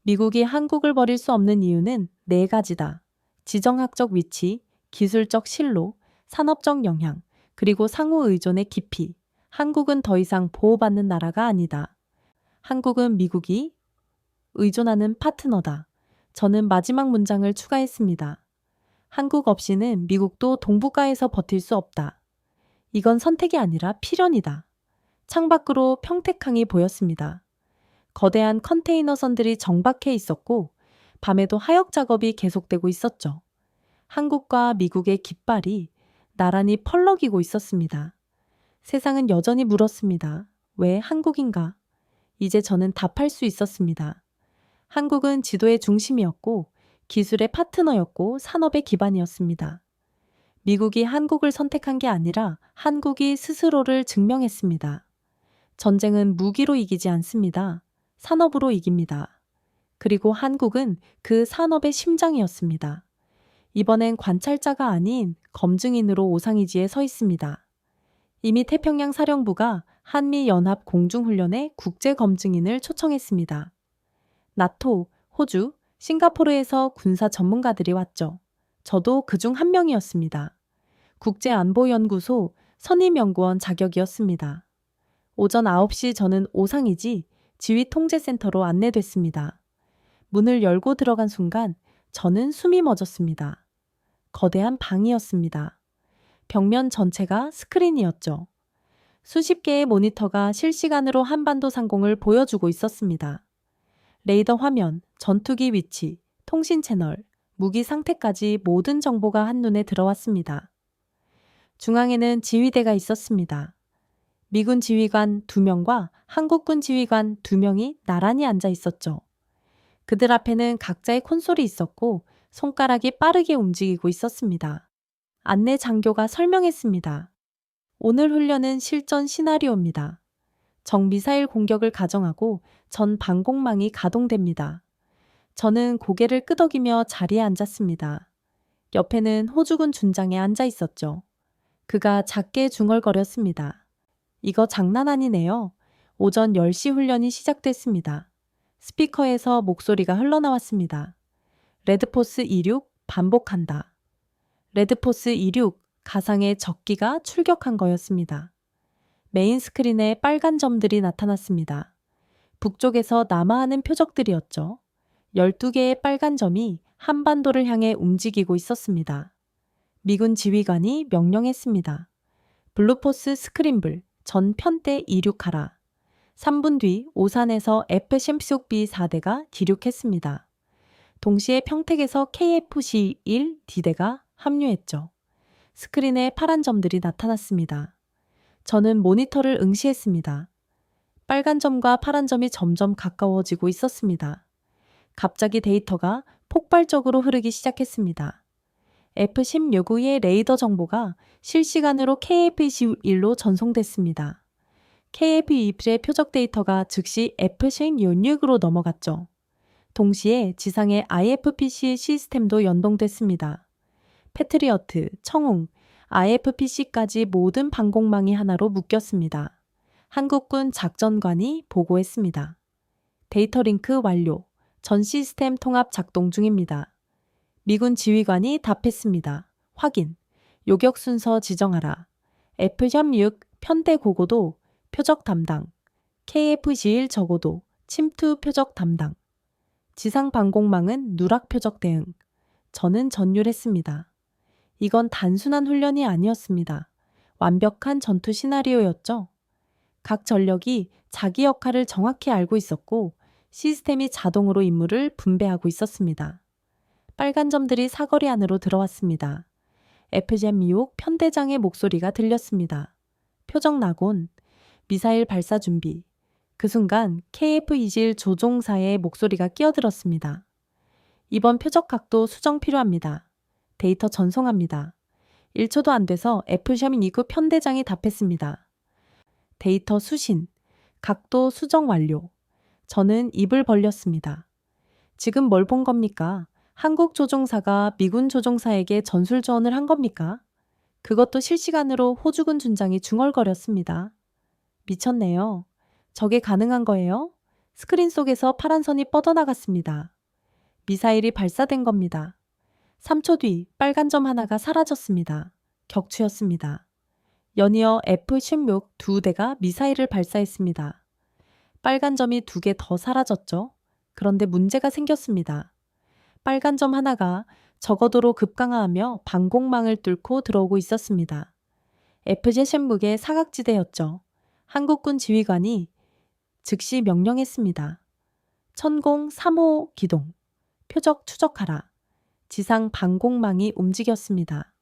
미국이 한국을 버릴 수 없는 이유는 4가지다. 지정학적 위치, 기술적 실로, 산업적 영향, 그리고 상호 의존의 깊이. 한국은 더 이상 보호받는 나라가 아니다. 한국은 미국이 의존하는 파트너다. 저는 마지막 문장을 추가했습니다. 한국 없이는 미국도 동북아에서 버틸 수 없다. 이건 선택이 아니라 필연이다. 창밖으로 평택항이 보였습니다. 거대한 컨테이너선들이 정박해 있었고 밤에도 하역 작업이 계속되고 있었죠. 한국과 미국의 깃발이 나란히 펄럭이고 있었습니다. 세상은 여전히 물었습니다. 왜 한국인가? 이제 저는 답할 수 있었습니다. 한국은 지도의 중심이었고 기술의 파트너였고 산업의 기반이었습니다. 미국이 한국을 선택한 게 아니라 한국이 스스로를 증명했습니다. 전쟁은 무기로 이기지 않습니다. 산업으로 이깁니다. 그리고 한국은 그 산업의 심장이었습니다. 이번엔 관찰자가 아닌 검증인으로 오상이지에 서 있습니다. 이미 태평양 사령부가 한미연합 공중훈련에 국제검증인을 초청했습니다. 나토, 호주, 싱가포르에서 군사 전문가들이 왔죠. 저도 그중 한 명이었습니다. 국제안보연구소 선임연구원 자격이었습니다. 오전 9시 저는 오상이지 지휘통제센터로 안내됐습니다. 문을 열고 들어간 순간 저는 숨이 멎었습니다. 거대한 방이었습니다. 벽면 전체가 스크린이었죠. 수십 개의 모니터가 실시간으로 한반도 상공을 보여주고 있었습니다. 레이더 화면, 전투기 위치, 통신 채널, 무기 상태까지 모든 정보가 한눈에 들어왔습니다. 중앙에는 지휘대가 있었습니다. 미군 지휘관 2명과 한국군 지휘관 2명이 나란히 앉아 있었죠. 그들 앞에는 각자의 콘솔이 있었고 손가락이 빠르게 움직이고 있었습니다. 안내 장교가 설명했습니다. 오늘 훈련은 실전 시나리오입니다. 정미사일 공격을 가정하고 전 방공망이 가동됩니다. 저는 고개를 끄덕이며 자리에 앉았습니다. 옆에는 호주군 준장이 앉아 있었죠. 그가 작게 중얼거렸습니다. 이거 장난 아니네요. 오전 10시 훈련이 시작됐습니다. 스피커에서 목소리가 흘러나왔습니다. 레드포스 26 반복한다. 레드포스 26 가상의 적기가 출격한 거였습니다. 메인 스크린에 빨간 점들이 나타났습니다. 북쪽에서 남하하는 표적들이었죠. 12개의 빨간 점이 한반도를 향해 움직이고 있었습니다. 미군 지휘관이 명령했습니다. 블루포스 스크림블 전 편대 이륙하라. 3분 뒤 오산에서 F-16B 4대가 기륙했습니다. 동시에 평택에서 KFC-1 D대가 합류했죠. 스크린에 파란 점들이 나타났습니다. 저는 모니터를 응시했습니다. 빨간 점과 파란 점이 점점 가까워지고 있었습니다. 갑자기 데이터가 폭발적으로 흐르기 시작했습니다. F-16의 레이더 정보가 실시간으로 KF-21로 전송됐습니다. KF-21의 표적 데이터가 즉시 F-16으로 넘어갔죠. 동시에 지상의 IFPC 시스템도 연동됐습니다. 패트리어트, 청웅, IFPC까지 모든 방공망이 하나로 묶였습니다. 한국군 작전관이 보고했습니다. 데이터 링크 완료. 전 시스템 통합 작동 중입니다. 미군 지휘관이 답했습니다. 확인. 요격 순서 지정하라. F-16 편대 고고도 표적 담당. KF-21 저고도 침투 표적 담당. 지상 방공망은 누락 표적 대응. 저는 전율했습니다. 이건 단순한 훈련이 아니었습니다. 완벽한 전투 시나리오였죠. 각 전력이 자기 역할을 정확히 알고 있었고 시스템이 자동으로 임무를 분배하고 있었습니다. 빨간 점들이 사거리 안으로 들어왔습니다. F-16 편대장의 목소리가 들렸습니다. 표적 낙온, 미사일 발사 준비. 그 순간 KF-21 조종사의 목소리가 끼어들었습니다. 이번 표적 각도 수정 필요합니다. 데이터 전송합니다. 1초도 안 돼서 F-16 편대장이 답했습니다. 데이터 수신, 각도 수정 완료. 저는 입을 벌렸습니다. 지금 뭘 본 겁니까? 한국 조종사가 미군 조종사에게 전술 조언을 한 겁니까? 그것도 실시간으로 호주군 준장이 중얼거렸습니다. 미쳤네요. 저게 가능한 거예요? 스크린 속에서 파란 선이 뻗어나갔습니다. 미사일이 발사된 겁니다. 3초 뒤 빨간 점 하나가 사라졌습니다. 격추였습니다. 연이어 F-16 2대가 미사일을 발사했습니다. 빨간 점이 2개 더 사라졌죠. 그런데 문제가 생겼습니다. 빨간 점 하나가 저거도로 급강하하며 방공망을 뚫고 들어오고 있었습니다. F-16의 사각지대였죠. 한국군 지휘관이 즉시 명령했습니다. 천공 3호 기동. 표적 추적하라. 지상 방공망이 움직였습니다.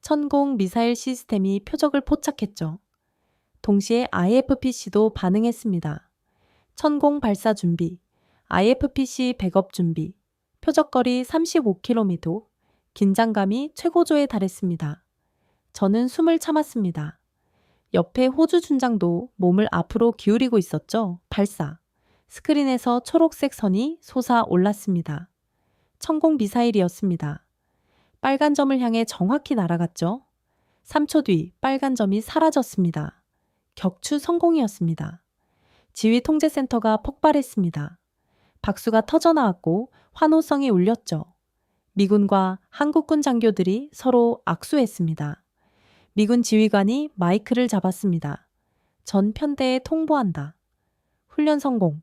천공 미사일 시스템이 표적을 포착했죠. 동시에 IFPC도 반응했습니다. 천공 발사 준비, IFPC 백업 준비, 표적거리 35km, 긴장감이 최고조에 달했습니다. 저는 숨을 참았습니다. 옆에 호주 준장도 몸을 앞으로 기울이고 있었죠. 발사. 스크린에서 초록색 선이 솟아 올랐습니다. 천공 미사일이었습니다. 빨간 점을 향해 정확히 날아갔죠. 3초 뒤 빨간 점이 사라졌습니다. 격추 성공이었습니다. 지휘 통제센터가 폭발했습니다. 박수가 터져나왔고 환호성이 울렸죠. 미군과 한국군 장교들이 서로 악수했습니다. 미군 지휘관이 마이크를 잡았습니다. 전 편대에 통보한다. 훈련 성공.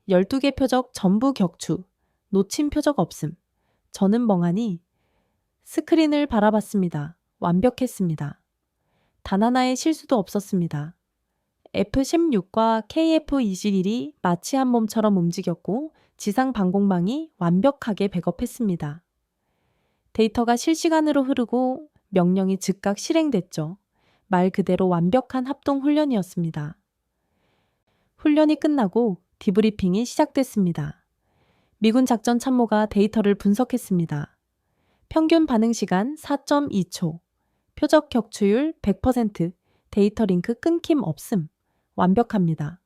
12개 표적 전부 격추. 놓친 표적 없음. 저는 멍하니 스크린을 바라봤습니다. 완벽했습니다. 단 하나의 실수도 없었습니다. F-16과 KF-21이 마치 한 몸처럼 움직였고 지상 방공망이 완벽하게 백업했습니다. 데이터가 실시간으로 흐르고 명령이 즉각 실행됐죠. 말 그대로 완벽한 합동 훈련이었습니다. 훈련이 끝나고 디브리핑이 시작됐습니다. 미군 작전 참모가 데이터를 분석했습니다. 평균 반응 시간 4.2초, 표적 격추율 100%, 데이터 링크 끊김 없음. 완벽합니다.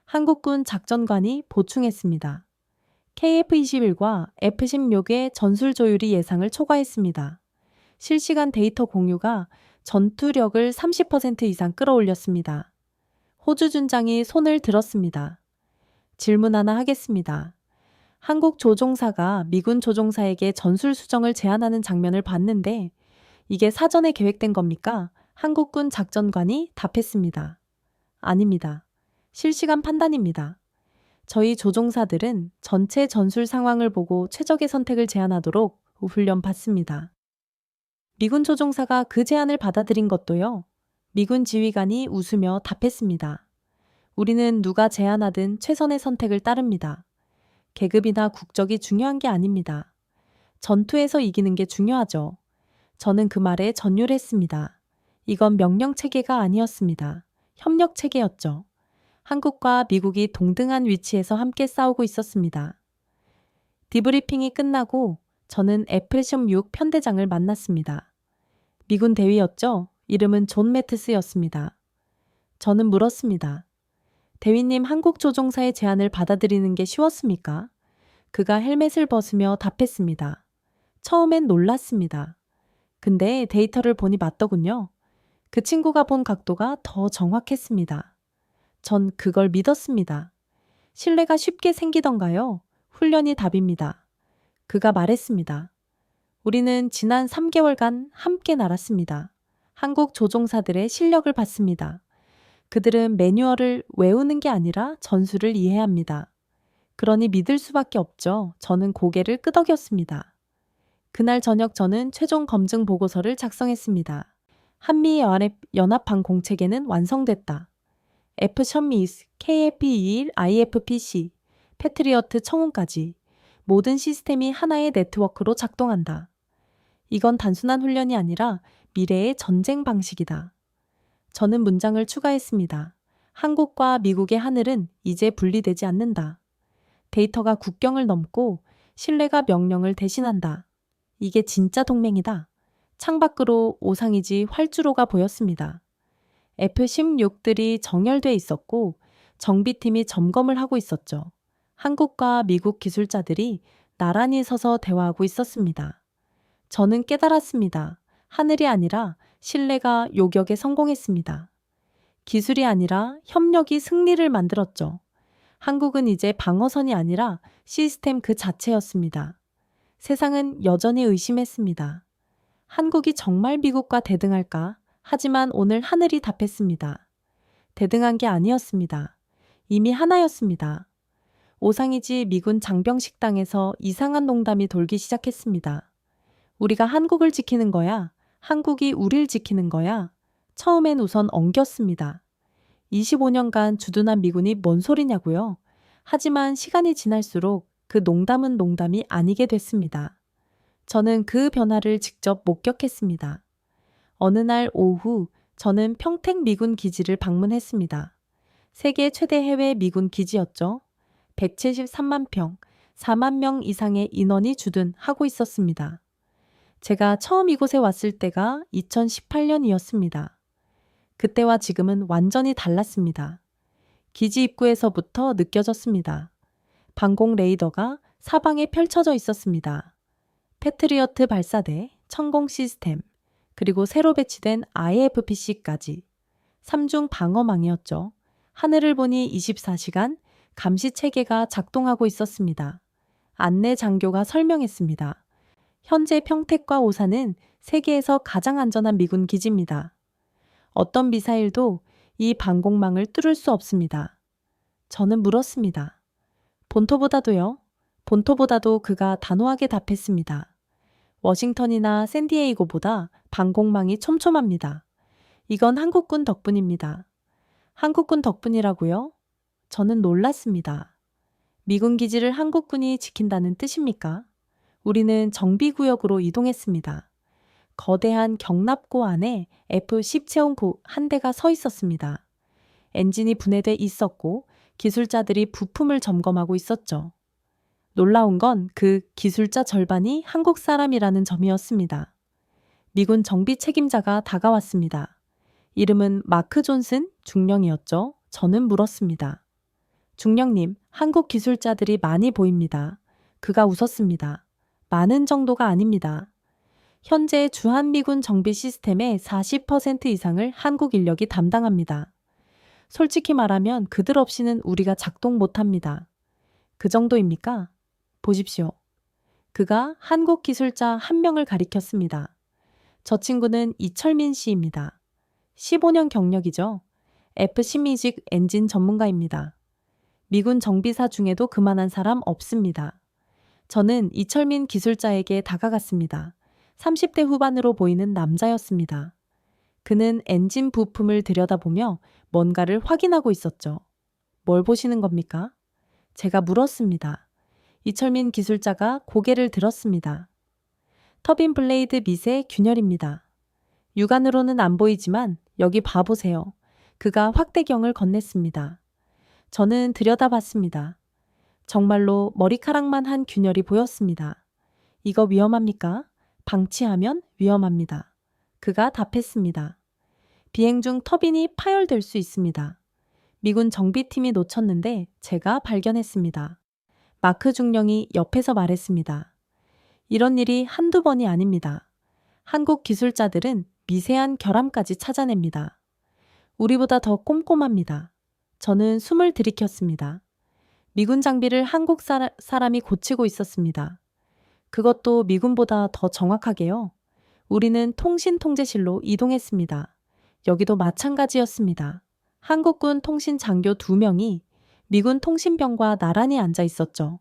한국군 작전관이 보충했습니다. KF-21과 F-16의 전술 조율이 예상을 초과했습니다. 실시간 데이터 공유가 전투력을 30% 이상 끌어올렸습니다. 호주 준장이 손을 들었습니다. 질문 하나 하겠습니다. 한국 조종사가 미군 조종사에게 전술 수정을 제안하는 장면을 봤는데 이게 사전에 계획된 겁니까? 한국군 작전관이 답했습니다. 아닙니다. 실시간 판단입니다. 저희 조종사들은 전체 전술 상황을 보고 최적의 선택을 제안하도록 훈련 받습니다. 미군 조종사가 그 제안을 받아들인 것도요. 미군 지휘관이 웃으며 답했습니다. 우리는 누가 제안하든 최선의 선택을 따릅니다. 계급이나 국적이 중요한 게 아닙니다. 전투에서 이기는 게 중요하죠. 저는 그 말에 전율했습니다. 이건 명령 체계가 아니었습니다. 협력 체계였죠. 한국과 미국이 동등한 위치에서 함께 싸우고 있었습니다. 디브리핑이 끝나고 저는 F-16 편대장을 만났습니다. 미군 대위였죠. 이름은 존 매트스였습니다. 저는 물었습니다. 대위님 한국 조종사의 제안을 받아들이는 게 쉬웠습니까? 그가 헬멧을 벗으며 답했습니다. 처음엔 놀랐습니다. 근데 데이터를 보니 맞더군요. 그 친구가 본 각도가 더 정확했습니다. 전 그걸 믿었습니다. 신뢰가 쉽게 생기던가요? 훈련이 답입니다. 그가 말했습니다. 우리는 지난 3개월간 함께 날았습니다. 한국 조종사들의 실력을 봤습니다. 그들은 매뉴얼을 외우는 게 아니라 전술을 이해합니다. 그러니 믿을 수밖에 없죠. 저는 고개를 끄덕였습니다. 그날 저녁 저는 최종 검증 보고서를 작성했습니다. 한미 연합항공체계는 완성됐다. F-10 KF-21 IFPC, 패트리어트 청운까지 모든 시스템이 하나의 네트워크로 작동한다. 이건 단순한 훈련이 아니라 미래의 전쟁 방식이다. 저는 문장을 추가했습니다. 한국과 미국의 하늘은 이제 분리되지 않는다. 데이터가 국경을 넘고 신뢰가 명령을 대신한다. 이게 진짜 동맹이다. 창밖으로 오상이지 활주로가 보였습니다. F-16들이 정열돼 있었고 정비팀이 점검을 하고 있었죠. 한국과 미국 기술자들이 나란히 서서 대화하고 있었습니다. 저는 깨달았습니다. 하늘이 아니라 신뢰가 요격에 성공했습니다. 기술이 아니라 협력이 승리를 만들었죠. 한국은 이제 방어선이 아니라 시스템 그 자체였습니다. 세상은 여전히 의심했습니다. 한국이 정말 미국과 대등할까? 하지만 오늘 하늘이 답했습니다. 대등한 게 아니었습니다. 이미 하나였습니다. 오상이지 미군 장병식당에서 이상한 농담이 돌기 시작했습니다. 우리가 한국을 지키는 거야. 한국이 우릴 지키는 거야. 처음엔 우선 엉겼습니다. 25년간 주둔한 미군이 뭔 소리냐고요. 하지만 시간이 지날수록 그 농담은 농담이 아니게 됐습니다. 저는 그 변화를 직접 목격했습니다. 어느 날 오후 저는 평택 미군 기지를 방문했습니다. 세계 최대 해외 미군 기지였죠. 173만 평, 4만 명 이상의 인원이 주둔하고 있었습니다. 제가 처음 이곳에 왔을 때가 2018년이었습니다. 그때와 지금은 완전히 달랐습니다. 기지 입구에서부터 느껴졌습니다. 방공 레이더가 사방에 펼쳐져 있었습니다. 패트리어트 발사대, 천공 시스템, 그리고 새로 배치된 IFPC까지 3중 방어망이었죠. 하늘을 보니 24시간 감시 체계가 작동하고 있었습니다. 안내 장교가 설명했습니다. 현재 평택과 오산은 세계에서 가장 안전한 미군 기지입니다. 어떤 미사일도 이 방공망을 뚫을 수 없습니다. 저는 물었습니다. 본토보다도요? 본토보다도 그가 단호하게 답했습니다. 워싱턴이나 샌디에이고보다 방공망이 촘촘합니다. 이건 한국군 덕분입니다. 한국군 덕분이라고요? 저는 놀랐습니다. 미군 기지를 한국군이 지킨다는 뜻입니까? 우리는 정비구역으로 이동했습니다. 거대한 경납고 안에 F-10체온 한 대가 서 있었습니다. 엔진이 분해돼 있었고 기술자들이 부품을 점검하고 있었죠. 놀라운 건 그 기술자 절반이 한국 사람이라는 점이었습니다. 미군 정비 책임자가 다가왔습니다. 이름은 마크 존슨 중령이었죠. 저는 물었습니다. 중령님, 한국 기술자들이 많이 보입니다. 그가 웃었습니다. 많은 정도가 아닙니다. 현재 주한미군 정비 시스템의 40% 이상을 한국 인력이 담당합니다. 솔직히 말하면 그들 없이는 우리가 작동 못합니다. 그 정도입니까? 보십시오. 그가 한국 기술자 한 명을 가리켰습니다. 저 친구는 이철민 씨입니다. 15년 경력이죠. F-16 엔진 전문가입니다. 미군 정비사 중에도 그만한 사람 없습니다. 저는 이철민 기술자에게 다가갔습니다. 30대 후반으로 보이는 남자였습니다. 그는 엔진 부품을 들여다보며 뭔가를 확인하고 있었죠. 뭘 보시는 겁니까? 제가 물었습니다. 이철민 기술자가 고개를 들었습니다. 터빈 블레이드 밑의 균열입니다. 육안으로는 안 보이지만 여기 봐보세요. 그가 확대경을 건넸습니다. 저는 들여다봤습니다. 정말로 머리카락만 한 균열이 보였습니다. 이거 위험합니까? 방치하면 위험합니다. 그가 답했습니다. 비행 중 터빈이 파열될 수 있습니다. 미군 정비팀이 놓쳤는데 제가 발견했습니다. 마크 중령이 옆에서 말했습니다. 이런 일이 한두 번이 아닙니다. 한국 기술자들은 미세한 결함까지 찾아냅니다. 우리보다 더 꼼꼼합니다. 저는 숨을 들이켰습니다. 미군 장비를 한국 사람이 고치고 있었습니다. 그것도 미군보다 더 정확하게요. 우리는 통신통제실로 이동했습니다. 여기도 마찬가지였습니다. 한국군 통신 장교 2명이 미군 통신병과 나란히 앉아 있었죠.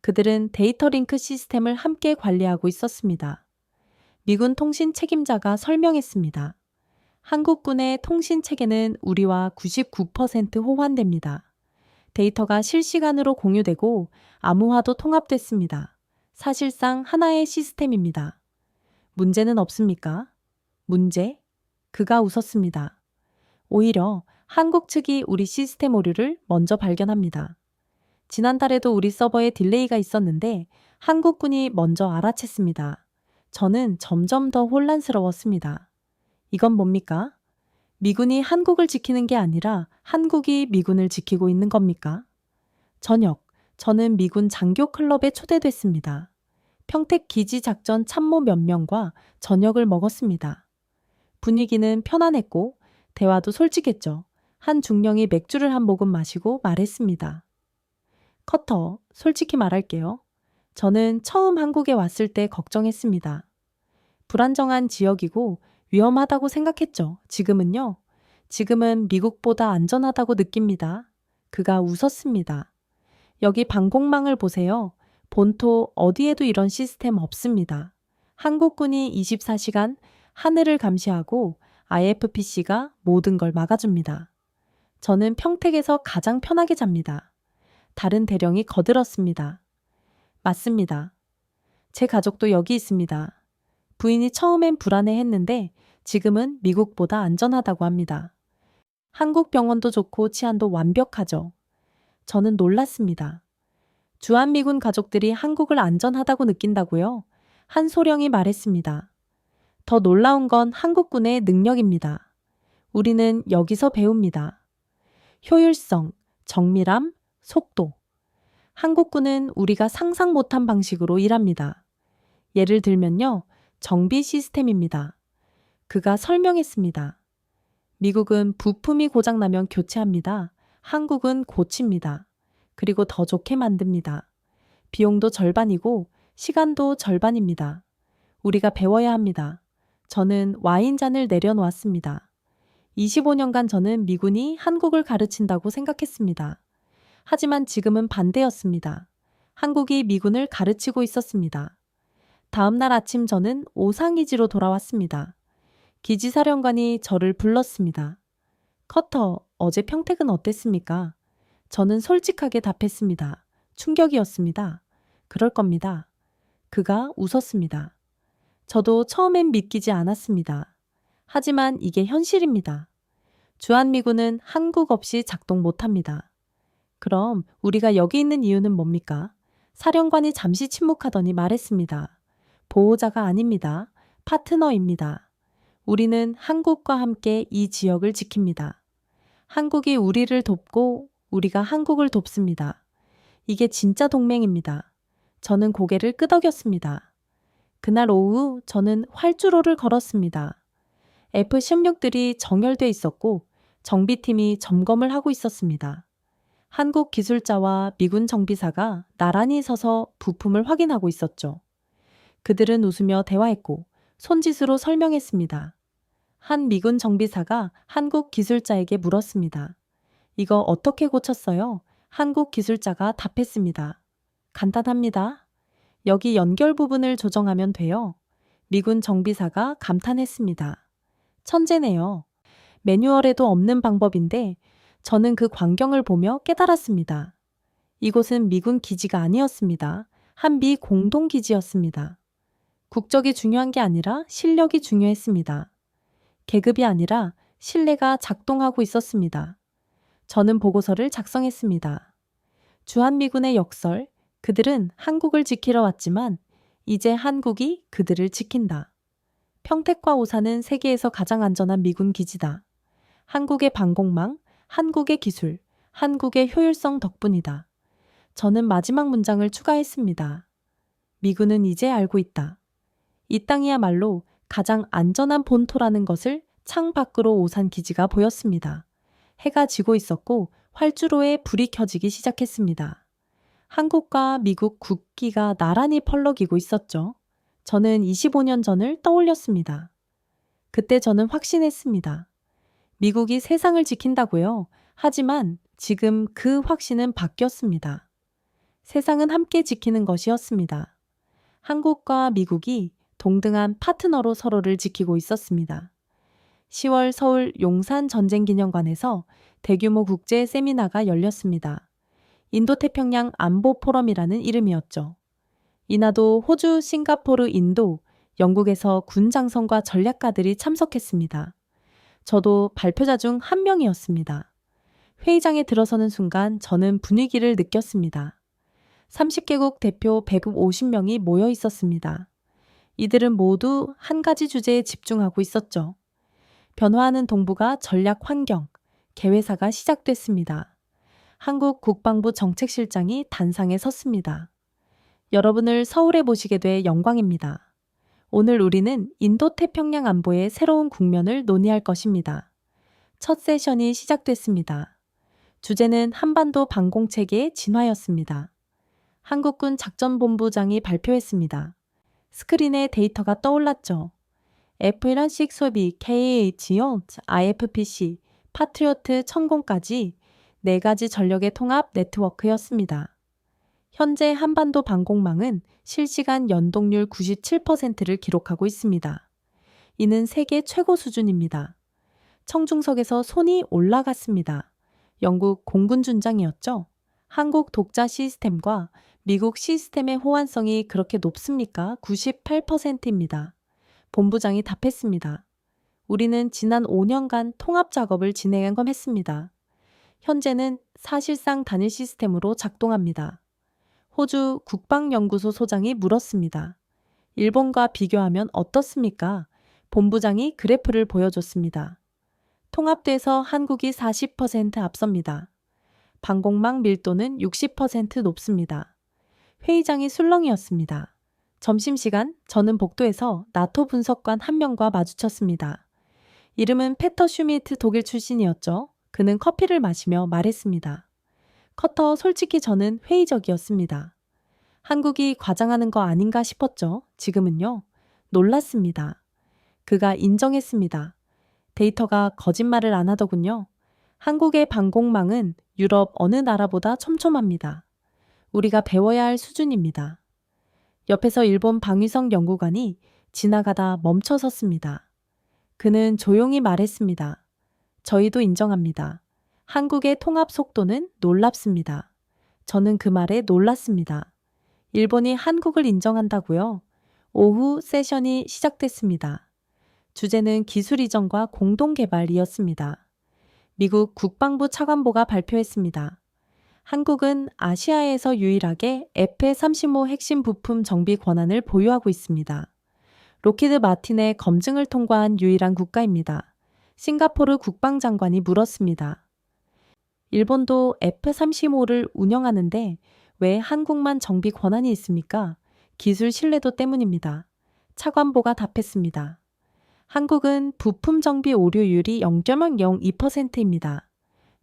그들은 데이터 링크 시스템을 함께 관리하고 있었습니다. 미군 통신 책임자가 설명했습니다. 한국군의 통신 체계는 우리와 99% 호환됩니다. 데이터가 실시간으로 공유되고 암호화도 통합됐습니다. 사실상 하나의 시스템입니다. 문제는 없습니까? 문제? 그가 웃었습니다. 오히려 한국 측이 우리 시스템 오류를 먼저 발견합니다. 지난달에도 우리 서버에 딜레이가 있었는데 한국군이 먼저 알아챘습니다. 저는 점점 더 혼란스러웠습니다. 이건 뭡니까? 미군이 한국을 지키는 게 아니라 한국이 미군을 지키고 있는 겁니까? 저녁, 저는 미군 장교 클럽에 초대됐습니다. 평택 기지 작전 참모 몇 명과 저녁을 먹었습니다. 분위기는 편안했고 대화도 솔직했죠. 한 중령이 맥주를 한 모금 마시고 말했습니다. 커터, 솔직히 말할게요. 저는 처음 한국에 왔을 때 걱정했습니다. 불안정한 지역이고 위험하다고 생각했죠. 지금은요? 지금은 미국보다 안전하다고 느낍니다. 그가 웃었습니다. 여기 방공망을 보세요. 본토 어디에도 이런 시스템 없습니다. 한국군이 24시간 하늘을 감시하고 IFPC가 모든 걸 막아줍니다. 저는 평택에서 가장 편하게 잡니다. 다른 대령이 거들었습니다. 맞습니다. 제 가족도 여기 있습니다. 부인이 처음엔 불안해했는데 지금은 미국보다 안전하다고 합니다. 한국 병원도 좋고 치안도 완벽하죠. 저는 놀랐습니다. 주한미군 가족들이 한국을 안전하다고 느낀다고요? 한 소령이 말했습니다. 더 놀라운 건 한국군의 능력입니다. 우리는 여기서 배웁니다. 효율성, 정밀함, 속도. 한국군은 우리가 상상 못한 방식으로 일합니다. 예를 들면요, 정비 시스템입니다. 그가 설명했습니다. 미국은 부품이 고장나면 교체합니다. 한국은 고칩니다. 그리고 더 좋게 만듭니다. 비용도 절반이고 시간도 절반입니다. 우리가 배워야 합니다. 저는 와인잔을 내려놓았습니다. 25년간 저는 미군이 한국을 가르친다고 생각했습니다. 하지만 지금은 반대였습니다. 한국이 미군을 가르치고 있었습니다. 다음 날 아침 저는 오상기지로 돌아왔습니다. 기지사령관이 저를 불렀습니다. 커터, 어제 평택은 어땠습니까? 저는 솔직하게 답했습니다. 충격이었습니다. 그럴 겁니다. 그가 웃었습니다. 저도 처음엔 믿기지 않았습니다. 하지만 이게 현실입니다. 주한미군은 한국 없이 작동 못합니다. 그럼 우리가 여기 있는 이유는 뭡니까? 사령관이 잠시 침묵하더니 말했습니다. 보호자가 아닙니다. 파트너입니다. 우리는 한국과 함께 이 지역을 지킵니다. 한국이 우리를 돕고 우리가 한국을 돕습니다. 이게 진짜 동맹입니다. 저는 고개를 끄덕였습니다. 그날 오후 저는 활주로를 걸었습니다. F-16들이 정열돼 있었고 정비팀이 점검을 하고 있었습니다. 한국 기술자와 미군 정비사가 나란히 서서 부품을 확인하고 있었죠. 그들은 웃으며 대화했고 손짓으로 설명했습니다. 한 미군 정비사가 한국 기술자에게 물었습니다. 이거 어떻게 고쳤어요? 한국 기술자가 답했습니다. 간단합니다. 여기 연결 부분을 조정하면 돼요. 미군 정비사가 감탄했습니다. 천재네요. 매뉴얼에도 없는 방법인데 저는 그 광경을 보며 깨달았습니다. 이곳은 미군 기지가 아니었습니다. 한미 공동기지였습니다. 국적이 중요한 게 아니라 실력이 중요했습니다. 계급이 아니라 신뢰가 작동하고 있었습니다. 저는 보고서를 작성했습니다. 주한미군의 역설, 그들은 한국을 지키러 왔지만 이제 한국이 그들을 지킨다. 평택과 오산은 세계에서 가장 안전한 미군 기지다. 한국의 방공망, 한국의 기술, 한국의 효율성 덕분이다. 저는 마지막 문장을 추가했습니다. 미군은 이제 알고 있다. 이 땅이야말로 가장 안전한 본토라는 것을 창 밖으로 오산 기지가 보였습니다. 해가 지고 있었고 활주로에 불이 켜지기 시작했습니다. 한국과 미국 국기가 나란히 펄럭이고 있었죠. 저는 25년 전을 떠올렸습니다. 그때 저는 확신했습니다. 미국이 세상을 지킨다고요. 하지만 지금 그 확신은 바뀌었습니다. 세상은 함께 지키는 것이었습니다. 한국과 미국이 동등한 파트너로 서로를 지키고 있었습니다. 10월 서울 용산 전쟁기념관에서 대규모 국제 세미나가 열렸습니다. 인도태평양 안보 포럼이라는 이름이었죠. 이나도 호주, 싱가포르, 인도, 영국에서 군 장성과 전략가들이 참석했습니다. 저도 발표자 중 한 명이었습니다. 회의장에 들어서는 순간 저는 분위기를 느꼈습니다. 30개국 대표 150명이 모여 있었습니다. 이들은 모두 한 가지 주제에 집중하고 있었죠. 변화하는 동북아 전략 환경, 개회사가 시작됐습니다. 한국 국방부 정책실장이 단상에 섰습니다. 여러분을 서울에 모시게 돼 영광입니다. 오늘 우리는 인도태평양 안보의 새로운 국면을 논의할 것입니다. 첫 세션이 시작됐습니다. 주제는 한반도 방공체계의 진화였습니다. 한국군 작전본부장이 발표했습니다. 스크린에 데이터가 떠올랐죠. F-16 소비, KH-용, IFPC, 파트리어트 천공까지 4가지 전력의 통합 네트워크였습니다. 현재 한반도 방공망은 실시간 연동률 97%를 기록하고 있습니다. 이는 세계 최고 수준입니다. 청중석에서 손이 올라갔습니다. 영국 공군준장이었죠. 한국 독자 시스템과 미국 시스템의 호환성이 그렇게 높습니까? 98%입니다. 본부장이 답했습니다. 우리는 지난 5년간 통합 작업을 진행했습니다. 현재는 사실상 단일 시스템으로 작동합니다. 호주 국방연구소 소장이 물었습니다. 일본과 비교하면 어떻습니까? 본부장이 그래프를 보여줬습니다. 통합돼서 한국이 40% 앞섭니다. 방공망 밀도는 60% 높습니다. 회의장이 술렁이었습니다. 점심시간 저는 복도에서 나토 분석관 한 명과 마주쳤습니다. 이름은 페터 슈미트 독일 출신이었죠. 그는 커피를 마시며 말했습니다. 커터, 솔직히 저는 회의적이었습니다. 한국이 과장하는 거 아닌가 싶었죠. 지금은요. 놀랐습니다. 그가 인정했습니다. 데이터가 거짓말을 안 하더군요. 한국의 방공망은 유럽 어느 나라보다 촘촘합니다. 우리가 배워야 할 수준입니다. 옆에서 일본 방위성 연구관이 지나가다 멈춰 섰습니다. 그는 조용히 말했습니다. 저희도 인정합니다. 한국의 통합 속도는 놀랍습니다. 저는 그 말에 놀랐습니다. 일본이 한국을 인정한다고요? 오후 세션이 시작됐습니다. 주제는 기술 이전과 공동 개발이었습니다. 미국 국방부 차관보가 발표했습니다. 한국은 아시아에서 유일하게 F-35 핵심 부품 정비 권한을 보유하고 있습니다. 로키드 마틴의 검증을 통과한 유일한 국가입니다. 싱가포르 국방장관이 물었습니다. 일본도 F-35를 운영하는데 왜 한국만 정비 권한이 있습니까? 기술 신뢰도 때문입니다. 차관보가 답했습니다. 한국은 부품 정비 오류율이 0.02%입니다.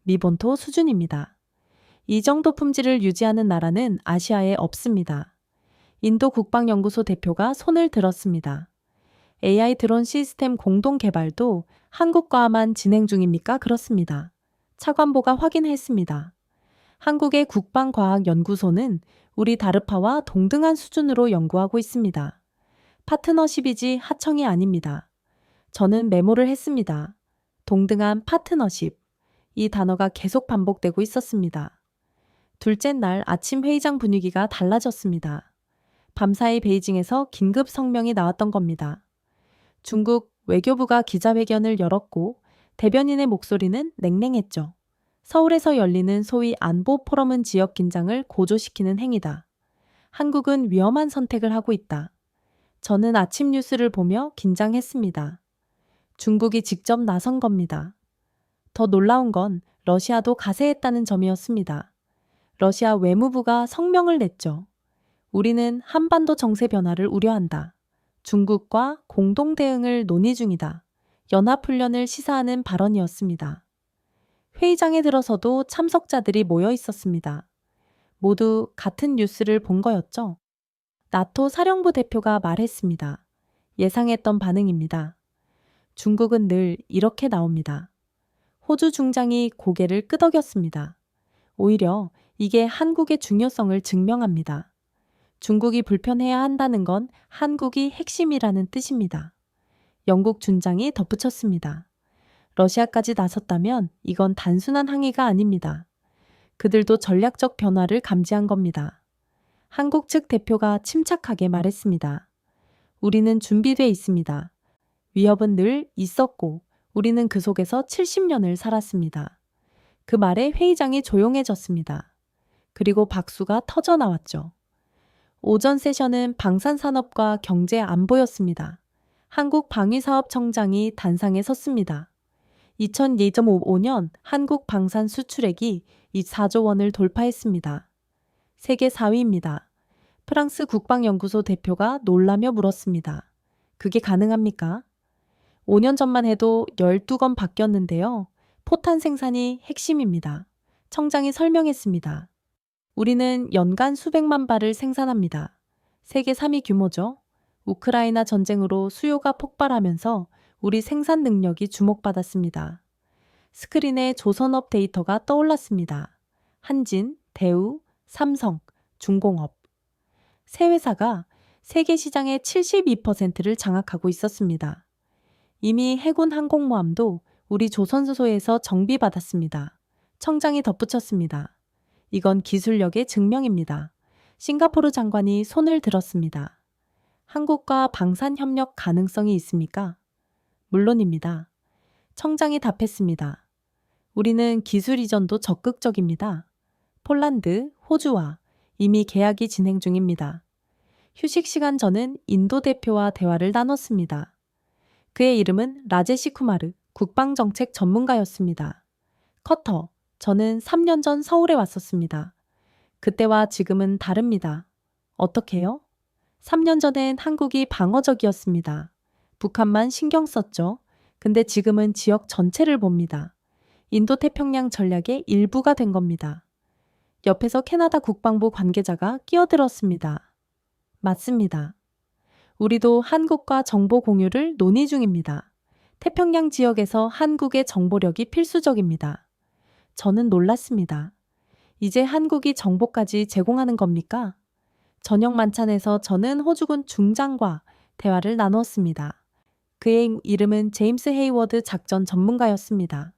미본토 수준입니다. 이 정도 품질을 유지하는 나라는 아시아에 없습니다. 인도 국방연구소 대표가 손을 들었습니다. AI 드론 시스템 공동 개발도 한국과만 진행 중입니까? 그렇습니다. 차관보가 확인했습니다. 한국의 국방과학연구소는 우리 다르파와 동등한 수준으로 연구하고 있습니다. 파트너십이지 하청이 아닙니다. 저는 메모를 했습니다. 동등한 파트너십. 이 단어가 계속 반복되고 있었습니다. 둘째 날 아침 회의장 분위기가 달라졌습니다. 밤사이 베이징에서 긴급 성명이 나왔던 겁니다. 중국 외교부가 기자회견을 열었고 대변인의 목소리는 냉랭했죠. 서울에서 열리는 소위 안보 포럼은 지역 긴장을 고조시키는 행위다. 한국은 위험한 선택을 하고 있다. 저는 아침 뉴스를 보며 긴장했습니다. 중국이 직접 나선 겁니다. 더 놀라운 건 러시아도 가세했다는 점이었습니다. 러시아 외무부가 성명을 냈죠. 우리는 한반도 정세 변화를 우려한다. 중국과 공동 대응을 논의 중이다. 연합훈련을 시사하는 발언이었습니다. 회의장에 들어서도 참석자들이 모여 있었습니다. 모두 같은 뉴스를 본 거였죠. 나토 사령부 대표가 말했습니다. 예상했던 반응입니다. 중국은 늘 이렇게 나옵니다. 호주 중장이 고개를 끄덕였습니다. 오히려 이게 한국의 중요성을 증명합니다. 중국이 불편해야 한다는 건 한국이 핵심이라는 뜻입니다. 영국 준장이 덧붙였습니다. 러시아까지 나섰다면 이건 단순한 항의가 아닙니다. 그들도 전략적 변화를 감지한 겁니다. 한국 측 대표가 침착하게 말했습니다. 우리는 준비돼 있습니다. 위협은 늘 있었고 우리는 그 속에서 70년을 살았습니다. 그 말에 회의장이 조용해졌습니다. 그리고 박수가 터져 나왔죠. 오전 세션은 방산산업과 경제 안보였습니다. 한국방위사업청장이 단상에 섰습니다. 2025년 한국 방산 수출액이 4조 원을 돌파했습니다. 세계 4위입니다. 프랑스 국방연구소 대표가 놀라며 물었습니다. 그게 가능합니까? 5년 전만 해도 12건 바뀌었는데요. 포탄 생산이 핵심입니다. 청장이 설명했습니다. 우리는 연간 수백만 발을 생산합니다. 세계 3위 규모죠. 우크라이나 전쟁으로 수요가 폭발하면서 우리 생산 능력이 주목받았습니다. 스크린에 조선업 데이터가 떠올랐습니다. 한진, 대우, 삼성, 중공업. 세 회사가 세계 시장의 72%를 장악하고 있었습니다. 이미 해군 항공모함도 우리 조선소에서 정비받았습니다. 청장이 덧붙였습니다. 이건 기술력의 증명입니다. 싱가포르 장관이 손을 들었습니다. 한국과 방산 협력 가능성이 있습니까? 물론입니다. 청장이 답했습니다. 우리는 기술 이전도 적극적입니다. 폴란드, 호주와 이미 계약이 진행 중입니다. 휴식 시간 전은 인도 대표와 대화를 나눴습니다. 그의 이름은 라제시 쿠마르 국방정책 전문가였습니다. 커터, 저는 3년 전 서울에 왔었습니다. 그때와 지금은 다릅니다. 어떻게요? 3년 전엔 한국이 방어적이었습니다. 북한만 신경 썼죠. 근데 지금은 지역 전체를 봅니다. 인도태평양 전략의 일부가 된 겁니다. 옆에서 캐나다 국방부 관계자가 끼어들었습니다. 맞습니다. 우리도 한국과 정보 공유를 논의 중입니다. 태평양 지역에서 한국의 정보력이 필수적입니다. 저는 놀랐습니다. 이제 한국이 정보까지 제공하는 겁니까? 저녁 만찬에서 저는 호주군 중장과 대화를 나누었습니다. 그의 이름은 제임스 헤이워드 작전 전문가였습니다.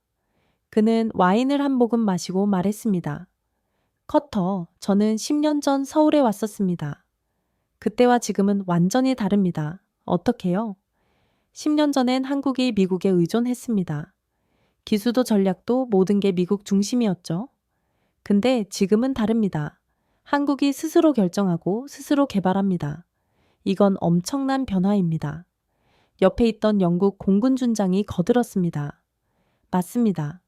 그는 와인을 한 모금 마시고 말했습니다. 커터, 저는 10년 전 서울에 왔었습니다. 그때와 지금은 완전히 다릅니다. 어떻게요? 10년 전엔 한국이 미국에 의존했습니다. 기수도 전략도 모든 게 미국 중심이었죠. 근데 지금은 다릅니다. 한국이 스스로 결정하고 스스로 개발합니다. 이건 엄청난 변화입니다. 옆에 있던 영국 공군 준장이 거들었습니다. 맞습니다.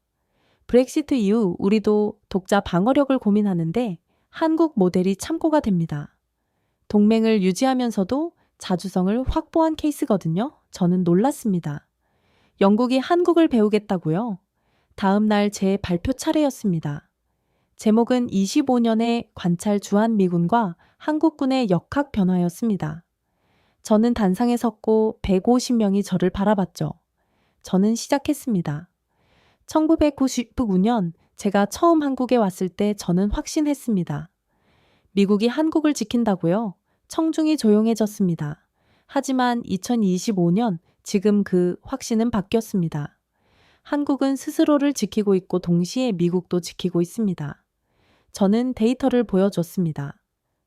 브렉시트 이후 우리도 독자 방어력을 고민하는데 한국 모델이 참고가 됩니다. 동맹을 유지하면서도 자주성을 확보한 케이스거든요. 저는 놀랐습니다. 영국이 한국을 배우겠다고요? 다음 날 제 발표 차례였습니다. 제목은 25년의 관찰 주한미군과 한국군의 역학 변화였습니다. 저는 단상에 섰고 150명이 저를 바라봤죠. 저는 시작했습니다. 1999년 제가 처음 한국에 왔을 때 저는 확신했습니다. 미국이 한국을 지킨다고요? 청중이 조용해졌습니다. 하지만 2025년 지금 그 확신은 바뀌었습니다. 한국은 스스로를 지키고 있고 동시에 미국도 지키고 있습니다. 저는 데이터를 보여줬습니다.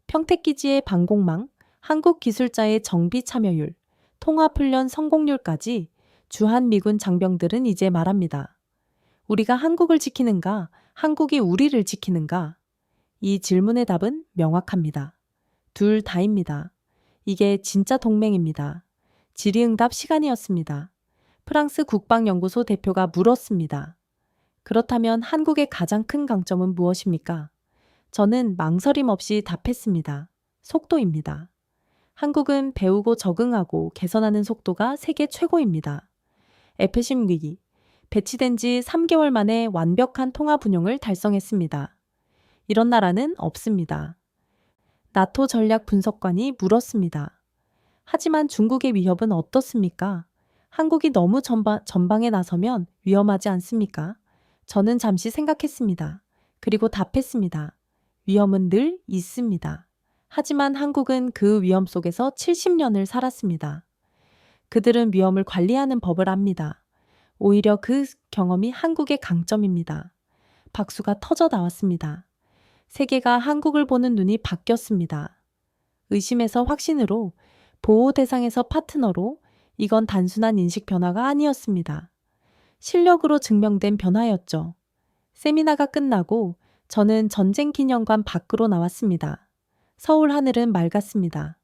평택기지의 방공망, 한국 기술자의 정비 참여율, 통합훈련 성공률까지 주한미군 장병들은 이제 말합니다. 우리가 한국을 지키는가, 한국이 우리를 지키는가? 이 질문의 답은 명확합니다. 둘 다입니다. 이게 진짜 동맹입니다. 질의응답 시간이었습니다. 프랑스 국방연구소 대표가 물었습니다. 그렇다면 한국의 가장 큰 강점은 무엇입니까? 저는 망설임 없이 답했습니다. 속도입니다. 한국은 배우고 적응하고 개선하는 속도가 세계 최고입니다. F-16 위기, 배치된 지 3개월 만에 완벽한 통합 운용을 달성했습니다. 이런 나라는 없습니다. 나토 전략 분석관이 물었습니다. 하지만 중국의 위협은 어떻습니까? 한국이 너무 전방에 나서면 위험하지 않습니까? 저는 잠시 생각했습니다. 그리고 답했습니다. 위험은 늘 있습니다. 하지만 한국은 그 위험 속에서 70년을 살았습니다. 그들은 위험을 관리하는 법을 압니다. 오히려 그 경험이 한국의 강점입니다. 박수가 터져 나왔습니다. 세계가 한국을 보는 눈이 바뀌었습니다. 의심에서 확신으로, 보호 대상에서 파트너로, 이건 단순한 인식 변화가 아니었습니다. 실력으로 증명된 변화였죠. 세미나가 끝나고 저는 전쟁 기념관 밖으로 나왔습니다. 서울 하늘은 맑았습니다.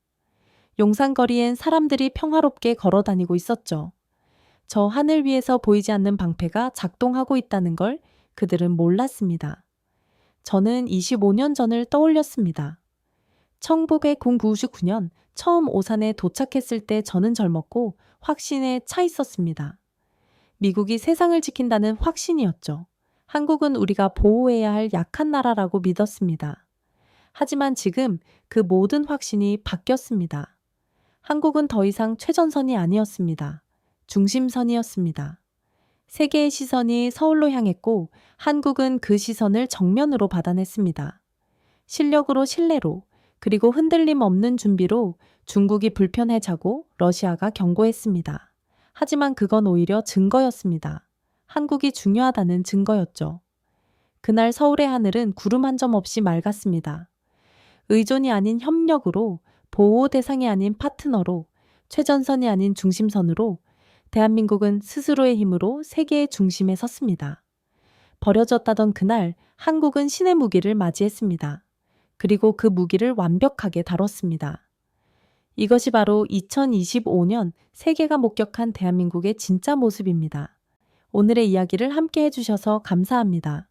용산거리엔 사람들이 평화롭게 걸어 다니고 있었죠. 저 하늘 위에서 보이지 않는 방패가 작동하고 있다는 걸 그들은 몰랐습니다. 저는 25년 전을 떠올렸습니다. 1999년 처음 오산에 도착했을 때 저는 젊었고 확신에 차 있었습니다. 미국이 세상을 지킨다는 확신이었죠. 한국은 우리가 보호해야 할 약한 나라라고 믿었습니다. 하지만 지금 그 모든 확신이 바뀌었습니다. 한국은 더 이상 최전선이 아니었습니다. 중심선이었습니다. 세계의 시선이 서울로 향했고 한국은 그 시선을 정면으로 받아냈습니다. 실력으로 신뢰로 그리고 흔들림 없는 준비로 중국이 불편해자고 러시아가 경고했습니다. 하지만 그건 오히려 증거였습니다. 한국이 중요하다는 증거였죠. 그날 서울의 하늘은 구름 한 점 없이 맑았습니다. 의존이 아닌 협력으로, 보호 대상이 아닌 파트너로, 최전선이 아닌 중심선으로 대한민국은 스스로의 힘으로 세계의 중심에 섰습니다. 버려졌다던 그날 한국은 신의 무기를 맞이했습니다. 그리고 그 무기를 완벽하게 다뤘습니다. 이것이 바로 2025년 세계가 목격한 대한민국의 진짜 모습입니다. 오늘의 이야기를 함께 해주셔서 감사합니다.